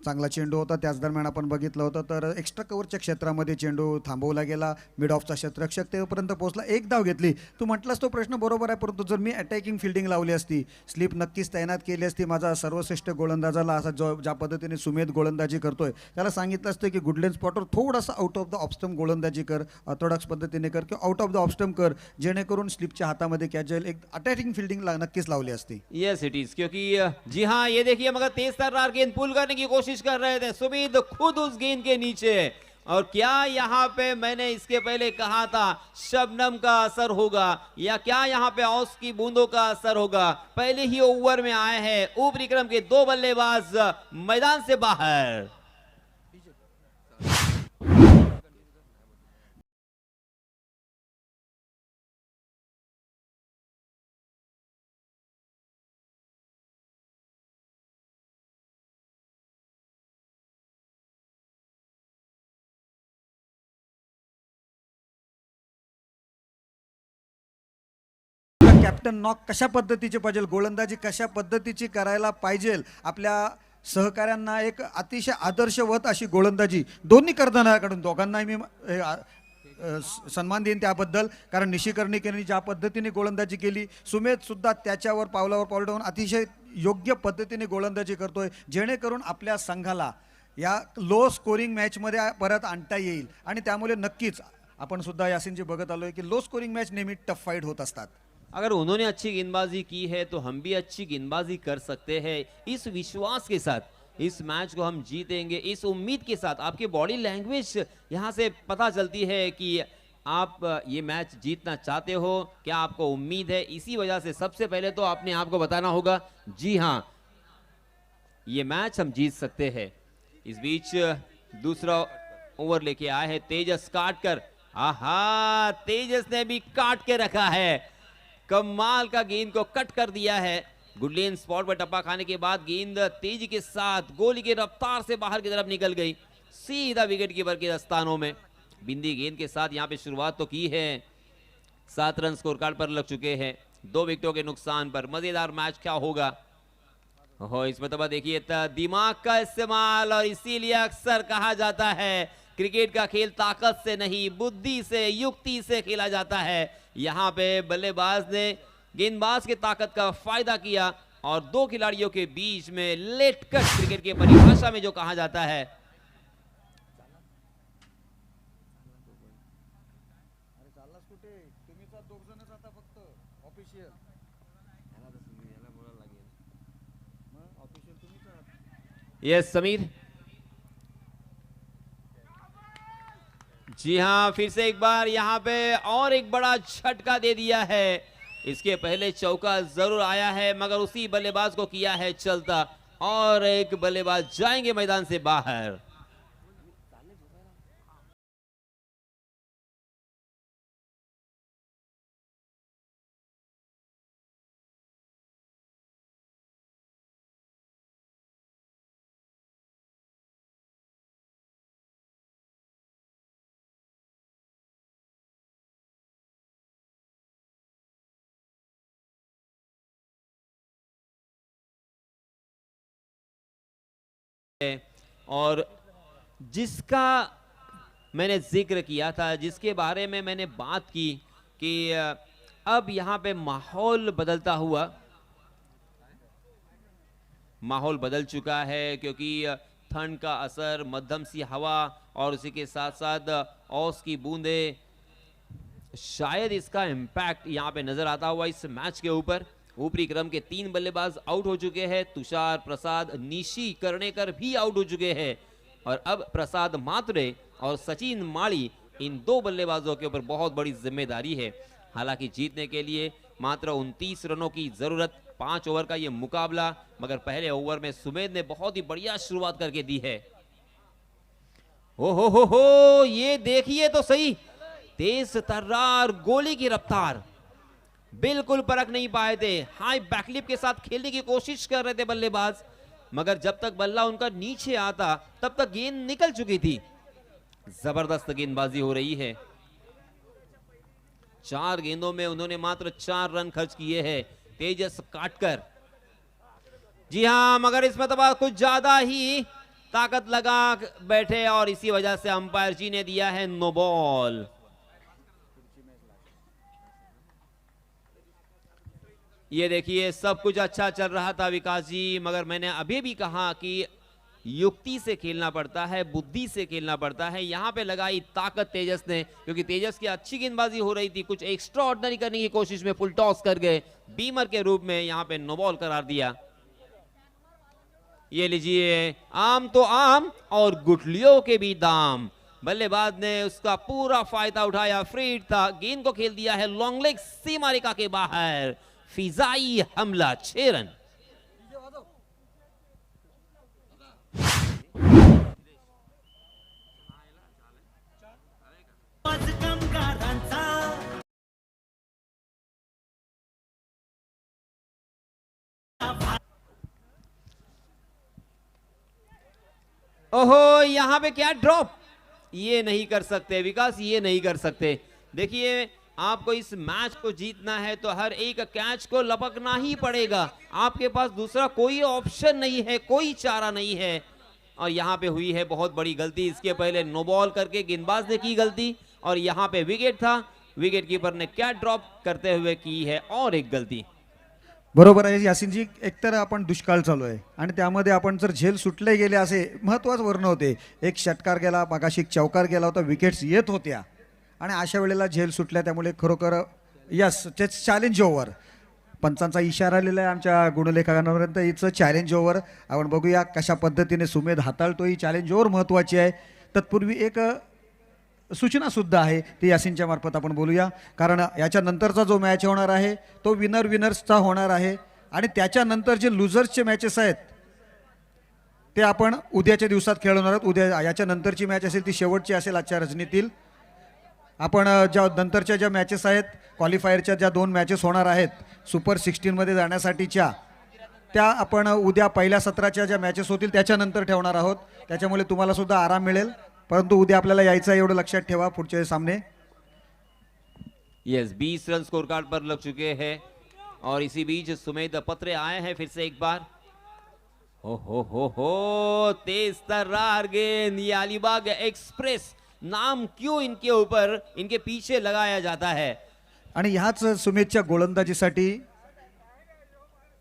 चांगला चेंडू होता. त्याच दरम्यान आपण बघितलं होतं तर एक्स्ट्रा कव्हरच्या क्षेत्रामध्ये चेंडू थांबवला गेला. मिड ऑफचा क्षेत्ररक्षक तेपर्यंत पोहोचला, एक धाव घेतली. तू म्हटलास तो प्रश्न बरोबर आहे, परंतु जर मी अटॅकिंग फिल्डिंग लावली असती, स्लिप नक्कीच तैनात केली असती, माझा सर्वश्रेष्ठ गोलंदाजाला असा ज्या पद्धतीने सुमेध गोलंदाजी करतोय त्याला सांगितलं असतं की गुडलँड स्पॉटवर थोडासा आउट ऑफ द ऑफस्टम्प गोलंदाजी कर, ऑर्थोडॉक्स पद्धतीने कर किंवा आउट ऑफ द ऑफस्टम्प कर, जेणेकरून स्लिपच्या हातामध्ये कॅच जाईल. एक अटॅकिंग फिल्डिंग नक्कीच लावली असती. यस इट इज, क्योंकि जी हाँ ये देखिए मगर तेज तर्रार गेंद पुल करने की कोशिश कर रहे थे सुमीद खुद उस गेंद के नीचे, और क्या यहाँ पे मैंने इसके पहले कहा था शबनम का असर होगा या क्या यहाँ पे औस की बूंदों का असर होगा? पहले ही ओवर में आए हैं ऊपरी क्रम के 2 बल्लेबाज मैदान से बाहर। कॅप्टन नॉक कशा पद्धतीचे पाहिजे, गोलंदाजी कशा पद्धतीची करायला पाहिजे, आपल्या सहकाऱ्यांना एक अतिशय आदर्शवत अशी गोलंदाजी दोन्ही कर्णधाराकडून दोघांनाही मी सन्मान देईन त्याबद्दल, कारण निशी कर्णिकेने ज्या पद्धतीने गोलंदाजी केली, सुमेध सुद्धा त्याच्यावर पावलावर पाऊल ठेवून अतिशय योग्य पद्धतीने गोलंदाजी करतोय, जेणेकरून आपल्या संघाला या लो स्कोरिंग मॅचमध्ये परत आणता येईल. आणि त्यामुळे नक्कीच आपण सुद्धा यासिनजी बघत आलोय की लो स्कोरिंग मॅच नेहमी टफ फाईट होत असतात. अगर उन्होंने अच्छी गेंदबाजी की है तो हम भी अच्छी गेंदबाजी कर सकते हैं। इस विश्वास के साथ इस मैच को हम जीतेंगे, इस उम्मीद के साथ। आपकी बॉडी लैंग्वेज यहाँ से पता चलती है कि आप ये मैच जीतना चाहते हो, क्या आपको उम्मीद है। इसी वजह से सबसे पहले तो अपने आप को बताना होगा जी हाँ ये मैच हम जीत सकते हैं। इस बीच दूसरा ओवर लेके आए हैं तेजस काटकर। आहा, तेजस ने भी काट के रखा है, कमाल का गेंद को कट कर दिया है। गुडलैंड स्पॉट पर टप्पा खाने के बाद गेंद तेजी के साथ गोली की रफ्तार से बाहर की तरफ निकल गई, सीधा विकेट कीपर के दस्तानों में। बिंदी गेंद के साथ यहां पे शुरुआत तो की है, 7 रन स्कोर कार्ड पर लग चुके हैं 2 विकेटों के नुकसान पर। मजेदार मैच क्या होगा हो इसमें तो देखिए दिमाग का इस्तेमाल, और इसीलिए अक्सर कहा जाता है क्रिकेट का खेल ताकत से नहीं बुद्धि से युक्ति से खेला जाता है। यहाँ पे बल्लेबाज ने गेंदबाज के ताकत का फायदा किया और 2 खिलाड़ियों के बीच में लेट कट क्रिकेट की परिभाषा में जो कहा जाता है यस समीर, जी हाँ, फिर से एक बार यहाँ पे और एक बड़ा झटका दे दिया है। इसके पहले चौका जरूर आया है मगर उसी बल्लेबाज को किया है चलता, और एक बल्लेबाज जाएंगे मैदान से बाहर। और जिसका मैंने जिक्र किया था, जिसके बारे में मैंने बात की कि अब यहाँ पे माहौल बदलता हुआ, माहौल बदल चुका है क्योंकि ठंड का असर, मध्यम सी हवा और उसी के साथ साथ ओस की बूंदे, शायद इसका इम्पैक्ट यहाँ पे नजर आता हुआ इस मैच के ऊपर। ऊपरी क्रम के 3 बल्लेबाज आउट हो चुके हैं। तुषार, प्रसाद, निशी कर्णेकर भी आउट हो चुके हैं और अब प्रसाद मात्रे और सचिन माली, इन 2 बल्लेबाजों के ऊपर बहुत बड़ी जिम्मेदारी है। हालांकि जीतने के लिए मात्र 29 रनों की जरूरत, 5 ओवर का ये मुकाबला, मगर पहले ओवर में सुमेध ने बहुत ही बढ़िया शुरुआत करके दी है। हो, ये देखिए तो सही, तेज तर्रार गोली की रफ्तार, बिल्कुल परख नहीं पाए थे। हाई बैकलिप के साथ खेलने की कोशिश कर रहे थे बल्लेबाज, मगर जब तक बल्ला उनका नीचे आता तब तक गेंद निकल चुकी थी। जबरदस्त गेंदबाजी हो रही है। 4 गेंदों में उन्होंने मात्र 4 रन खर्च किए हैं तेजस काटकर। जी हां, मगर इसमें तो कुछ ज्यादा ही ताकत लगा बैठे और इसी वजह से अंपायर जी ने दिया है नो बॉल। ये देखिए, सब कुछ अच्छा चल रहा था विकास जी, मगर मैंने अभी भी कहा कि युक्ति से खेलना पड़ता है, बुद्धि से खेलना पड़ता है। यहाँ पे लगाई ताकत तेजस ने, क्योंकि तेजस की अच्छी गेंदबाजी हो रही थी, कुछ एक्स्ट्रा ऑर्डिनरी करने की कोशिश में फुल टॉस कर गए, बीमर के रूप में यहाँ पे नो बॉल करार दिया। ये लीजिए, आम तो आम और गुठलियों के भी दाम। बल्लेबाज ने उसका पूरा फायदा उठाया, फ्री था, गेंद को खेल दिया है लॉन्ग लेग सीमा रेखा के बाहर। फिजाई हमला, 6 रन। ओहो, यहां पे क्या ड्रॉप, ये नहीं कर सकते विकास, ये नहीं कर सकते। देखिए, आपको इस मैच को जीतना है तो हर एक कैच को लपकना ही पड़ेगा। आपके पास दूसरा कोई ऑप्शन नहीं है, कोई चारा नहीं है। और यहाँ पे हुई है बहुत बड़ी गलती। इसके पहले नो बॉल करके गेंदबाज ने की गलती, और यहाँ पे विकेट था, विकेट कीपर ने कैच ड्रॉप करते हुए की है और एक गलती। बरोबर आहे यासिनजी, एकतर आपण दुष्काळ चालू आहे आणि त्यामध्ये आपण जर झेल सुटले गेले असे महत्त्वाचे वर्ण होते, एक षटकार गेला, मागाशी एक चौकार गेला होता, विकेट्स येत होत्या आणि अशा वेळेला झेल सुटल्या, त्यामुळे खरोखर यस तेच चॅलेंज ओव्हर, पंचांचा इशारा आलेला आहे आमच्या गुणलेखकांपर्यंत, हिचं चॅलेंज ओव्हर आपण बघूया कशा पद्धतीने सुमेध हाताळतो। ही चॅलेंज ओव्हर महत्त्वाची आहे। तत्पूर्वी एक सूचना सुद्धा आहे, ती यासिनच्या मार्फत आपण बोलूया, कारण याच्यानंतरचा जो मॅच होणार आहे तो विनर्सचा होणार आहे आणि त्याच्यानंतर जे लुझर्सचे मॅचेस आहेत ते आपण उद्याच्या दिवसात खेळवणार आहोत। उद्या याच्यानंतरची मॅच असेल ती शेवटची असेल आजच्या रजनीतील। आपण ज्या नंतरच्या ज्या मॅचेस आहेत, क्वालिफायरच्या ज्या 2 मॅचेस होणार आहेत सुपर 16 मध्ये जाण्यासाठीच्या, त्या आपण उद्या पहिल्या सत्राच्या ज्या मॅचेस होतील त्याच्यानंतर ठेवणार आहोत, त्याच्यामुळे तुम्हाला सुद्धा आराम मिळेल। परंतु उद्या आपल्याला यायचं एवढं लक्षात ठेवा पुढचे सामने। यस, 20 रन स्कोर कार्ड पर लग चुके हैं और इसी बीच सुमेध पत्रे आए हैं फिर से एक बार। हो, तेज तर्रार गेंद, ये अलीबाग एक्सप्रेस नाम क्यों इनके ऊपर, इनके पीछे लगाया जाता है। आणि ह्याच सुमेधच्या गोलंदाजीसाठी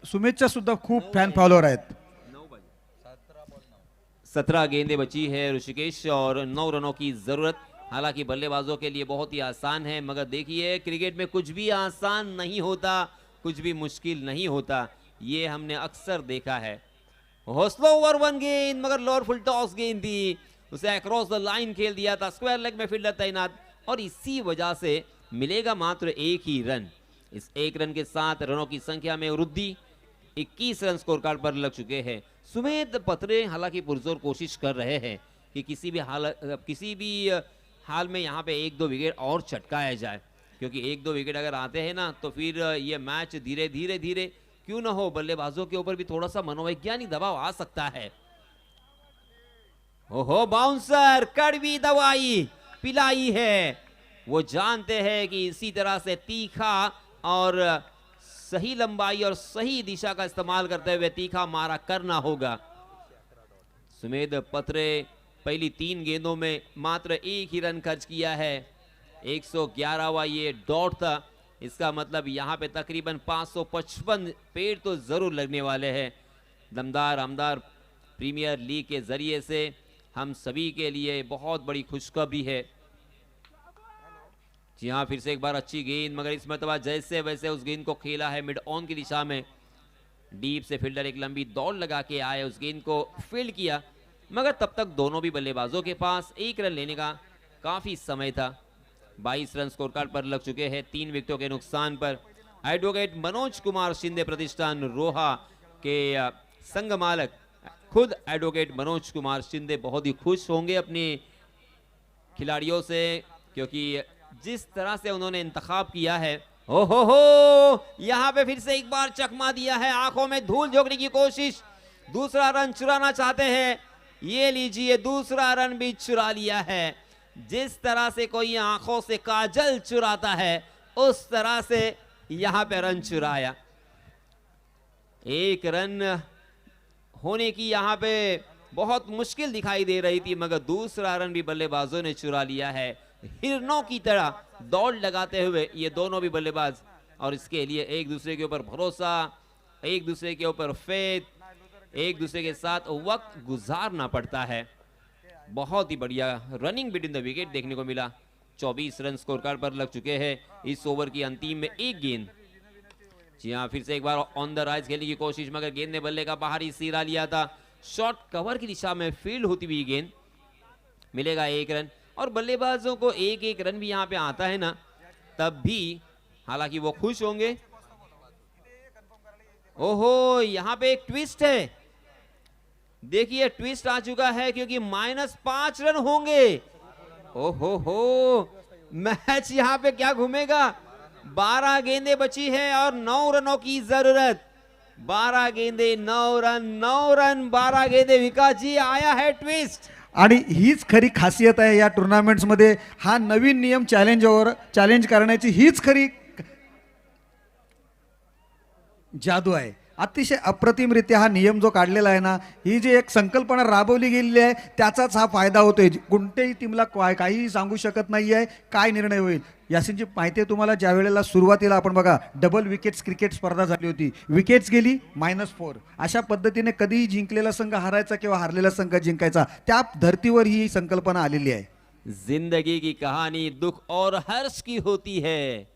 सुमेधच्या सुद्धा खूप फॅन फॉलोअर आहेत। 17 गेंदें बची है ऋषिकेश और 9 रनों की जरूरत। हालांकि बल्लेबाजों के लिए बहुत ही आसान है, मगर देखिए क्रिकेट में कुछ भी आसान नहीं होता। कुछ भी मुश्किल नहीं होता, ये हमने अक्सर देखा है। हौसला ओवर वन गेंद, मगर लोअर फुल टॉस गेंद थी, उसे अक्रॉस द लाइन खेल दिया था, स्क्वायर लेग में फील्डर तैनात, और इसी वजह से मिलेगा मात्र एक ही रन। इस एक रन के साथ रनों की संख्या में वृद्धि, 21 रन स्कोर कार्ड पर लग चुके हैं। सुमेध पत्रे हालांकि पुरजोर कोशिश कर रहे हैं कि किसी भी हाल में यहाँ पे 1-2 विकेट और चटकाया जाए, क्योंकि 1-2 विकेट अगर आते हैं ना तो फिर ये मैच धीरे धीरे क्यों ना हो बल्लेबाजों के ऊपर भी थोड़ा सा मनोवैज्ञानिक दबाव आ सकता है। ओहो, बाउंसर कड़वी दवाई पिलाई है, वो जानते हैं कि इसी तरह से तीखा और सही लंबाई और सही दिशा का इस्तेमाल करते हुए तीखा मारा करना होगा। सुमेध पत्रे पहली 3 गेंदों में मात्र 1 ही रन खर्च किया है, 111वां ये डॉट था, इसका मतलब यहाँ पे तकरीबन 555 पेड़ तो जरूर लगने वाले हैं। दमदार आमदार प्रीमियर लीग के जरिए से हम सभी के लिए बहुत बड़ी खुशखबरी है। जी हाँ, फिर से एक बार अच्छी गेंद, मगर इस मरतबा जैसे वैसे उस गेंद को खेला है मिड ऑन की दिशा में। डीप से फील्डर एक लंबी दौड़ लगा के आए, उस गेंद को फील्ड किया, मगर तब तक दोनों भी बल्लेबाजों के पास 1 रन लेने का काफी समय था। 22 रन स्कोर कार्ड पर लग चुके हैं 3 विकेटों के नुकसान पर। एडवोकेट मनोज कुमार शिंदे प्रतिष्ठान रोहा के संघ मालक खुद एडवोकेट मनोज कुमार शिंदे बहुत ही खुश होंगे अपने खिलाड़ियों से, क्योंकि जिस तरह से उन्होंने इंतखाब किया है। हो यहाँ पे फिर से एक बार चकमा दिया है, आंखों में धूल झोंकने की कोशिश, दूसरा रन चुराना चाहते हैं, ये लीजिए दूसरा रन भी चुरा लिया है। जिस तरह से कोई आंखों से काजल चुराता है उस तरह से यहां पे रन चुराया। 1 रन होने की यहां पे बहुत मुश्किल दिखाई दे रही थी, मगर दूसरा रन भी बल्लेबाजों ने चुरा लिया है। हिरनों की तरह दौड़ लगाते हुए ये दोनों भी बल्लेबाज, और इसके लिए एक दूसरे के ऊपर भरोसा, एक दूसरे के ऊपर फेथ, एक दूसरे के साथ वक्त गुजारना पड़ता है। बहुत ही बढ़िया रनिंग बिटवीन द विकेट देखने को मिला। 24 रन स्कोर कार्ड पर लग चुके हैं इस ओवर की अंतिम में 1 गेंद। जी हाँ, फिर से एक बार ऑन द राइज खेलने की कोशिश, मगर गेंद ने बल्ले का बाहरी सिरा लिया था। शॉर्ट कवर की दिशा में फील्ड होती हुई गेंद, मिलेगा 1 रन। और बल्लेबाजों को 1-1 रन भी यहाँ पे आता है ना, तब भी हालांकि वो खुश होंगे। ओहो, यहाँ पे एक ट्विस्ट है, देखिए ट्विस्ट आ चुका है, क्योंकि -5 रन होंगे। ओहो, मैच यहाँ पे क्या घूमेगा। 12 गेंदें बची है और 9 रनों की जरूरत। 12 गेंदे 9 रन, 9 रन 12 गेंदे। विकास जी, आया है ट्विस्ट, आणि हीच खरी खासियत आहे या टुर्नामेंट्समध्ये, हा नवीन नियम चॅलेंज करण्याची हीच खरी जादू आहे। अतिशय अप्रतिमरित्या हा नियम जो काढलेला आहे ना, ही जी एक संकल्पना राबवली गेलेली आहे त्याचाच हा फायदा होतोय। कोणत्याही टीमला काहीही सांगू शकत नाही आहे काय निर्णय होईल। यासिनची माहिती आहे तुम्हाला, ज्या वेळेला सुरुवातीला आपण बघा डबल विकेट्स क्रिकेट स्पर्धा झाली होती, विकेट्स गेली -4, अशा पद्धतीने कधीही जिंकलेला संघ हारायचा किंवा हारलेला संघ जिंकायचा, त्या धर्तीवर ही संकल्पना आलेली आहे। जिंदगी की कहानी दुख और हर्ष की होती है।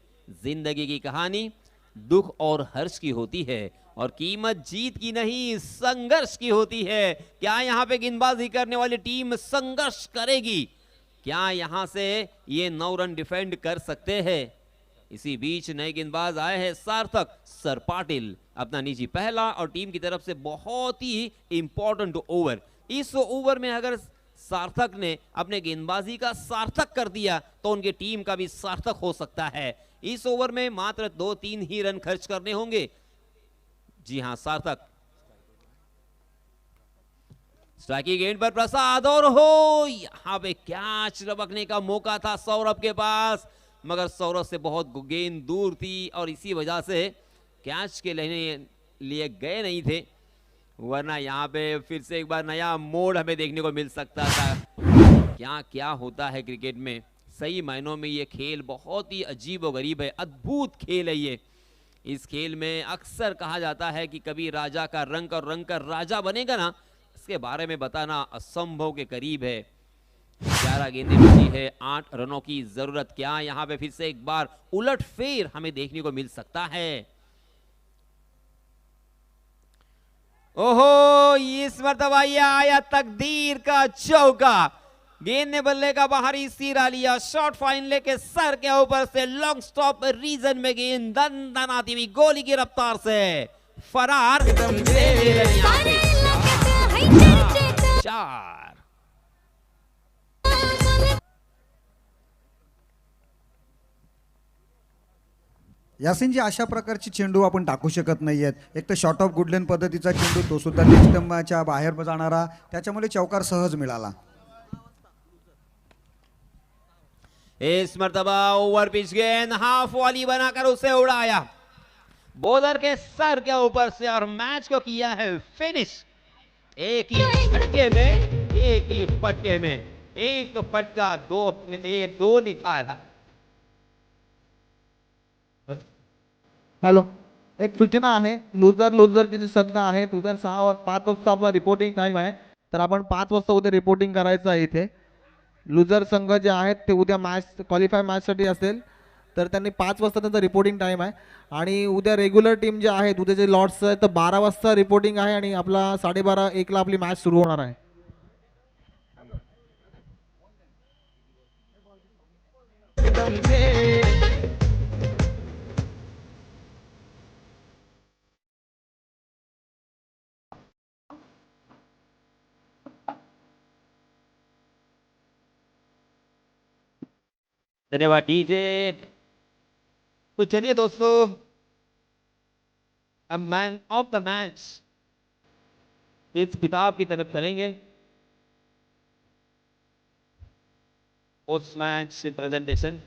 जिंदगी की कहानी दुख और हर्ष की होती है, और कीमत जीत की नहीं संघर्ष की होती है। क्या यहाँ पे गेंदबाजी करने वाली टीम संघर्ष करेगी? क्या यहाँ से ये 9 रन डिफेंड कर सकते हैं? इसी बीच नए गेंदबाज आए हैं सार्थक सर पाटिल, अपना निजी पहला और टीम की तरफ से बहुत ही इंपॉर्टेंट ओवर। इस ओवर में अगर सार्थक ने अपने गेंदबाजी का सार्थक कर दिया तो उनकी टीम का भी सार्थक हो सकता है। इस ओवर में मात्र 2-3 ही रन खर्च करने होंगे। जी हां, सार्थक स्ट्राइकिंग एंड पर प्रसाद, और हो यहां पे कैच रबकने का मौका था सौरभ के पास, मगर सौरभ से बहुत गेंद दूर थी और इसी वजह से कैच के लिए गए नहीं थे, वरना यहां पे फिर से एक बार नया मोड़ हमें देखने को मिल सकता था। क्या क्या होता है क्रिकेट में, सही मायनों में ये खेल बहुत ही अजीब और गरीब है, अद्भुत खेल है ये। इस खेल में अक्सर कहा जाता है कि कभी राजा का रंग और रंग का राजा बनेगा ना, इसके बारे में बताना असंभव के करीब है। 11 गेंदें बची है, 8 रनों की जरूरत। क्या यहाँ पे फिर से एक बार उलट फेर हमें देखने को मिल सकता है? ओहो, इस मरतबा ये आया तकदीर का चौका। गेंद ने बल्ले का बाहरी सिरा लिया, शॉर्ट फाइन लेके सर के ऊपर से लॉन्ग स्टॉप रीजन में गेंद दंदनाती हुई गोली की रफ्तार से फरार। चार। यासिनजी अशा प्रकारची चेंडू आपण टाकू शकत नाहीयेत. एक तर शॉर्ट ऑफ गुडलेन पद्धतीचा चेंडू, तो सुद्धा लेफ्टच्या बाहेर जाणारा, त्याच्यामुळे चौकार सहज मिळाला. इस मरतबा ओवर पिच गेंद हाफ वॉली बनाकर उसे उड़ाया बॉलर के सर के ऊपर से और मैच को किया है फिनिश। एक ही फटके में एक फटका दो निकाला। हॅलो, एक सूचना आहे, लुजरची संख्या आहे. तुझा 5 वाजता आपला रिपोर्टिंग टाइम आहे, तर आपण 5 वाजता उद्या रिपोर्टिंग करायचं आहे इथे. लुजर संघ जे आहेत ते उद्या मॅच क्वालिफाय मॅचसाठी असेल, तर त्यांनी 5 वाजता त्यांचा रिपोर्टिंग टाइम आहे. आणि उद्या रेग्युलर टीम जे आहेत, उद्या जे लॉट्स आहेत, तर 12 वाजता रिपोर्टिंग आहे आणि आपला 12:30-1ला आपली मॅच सुरू होणार आहे. धन्यवाद डीजे। तो चलिए दोस्तों, अब मैन ऑफ द मैच इस किताब की तरफ चलेंगे। उस मैच प्रेजेंटेशन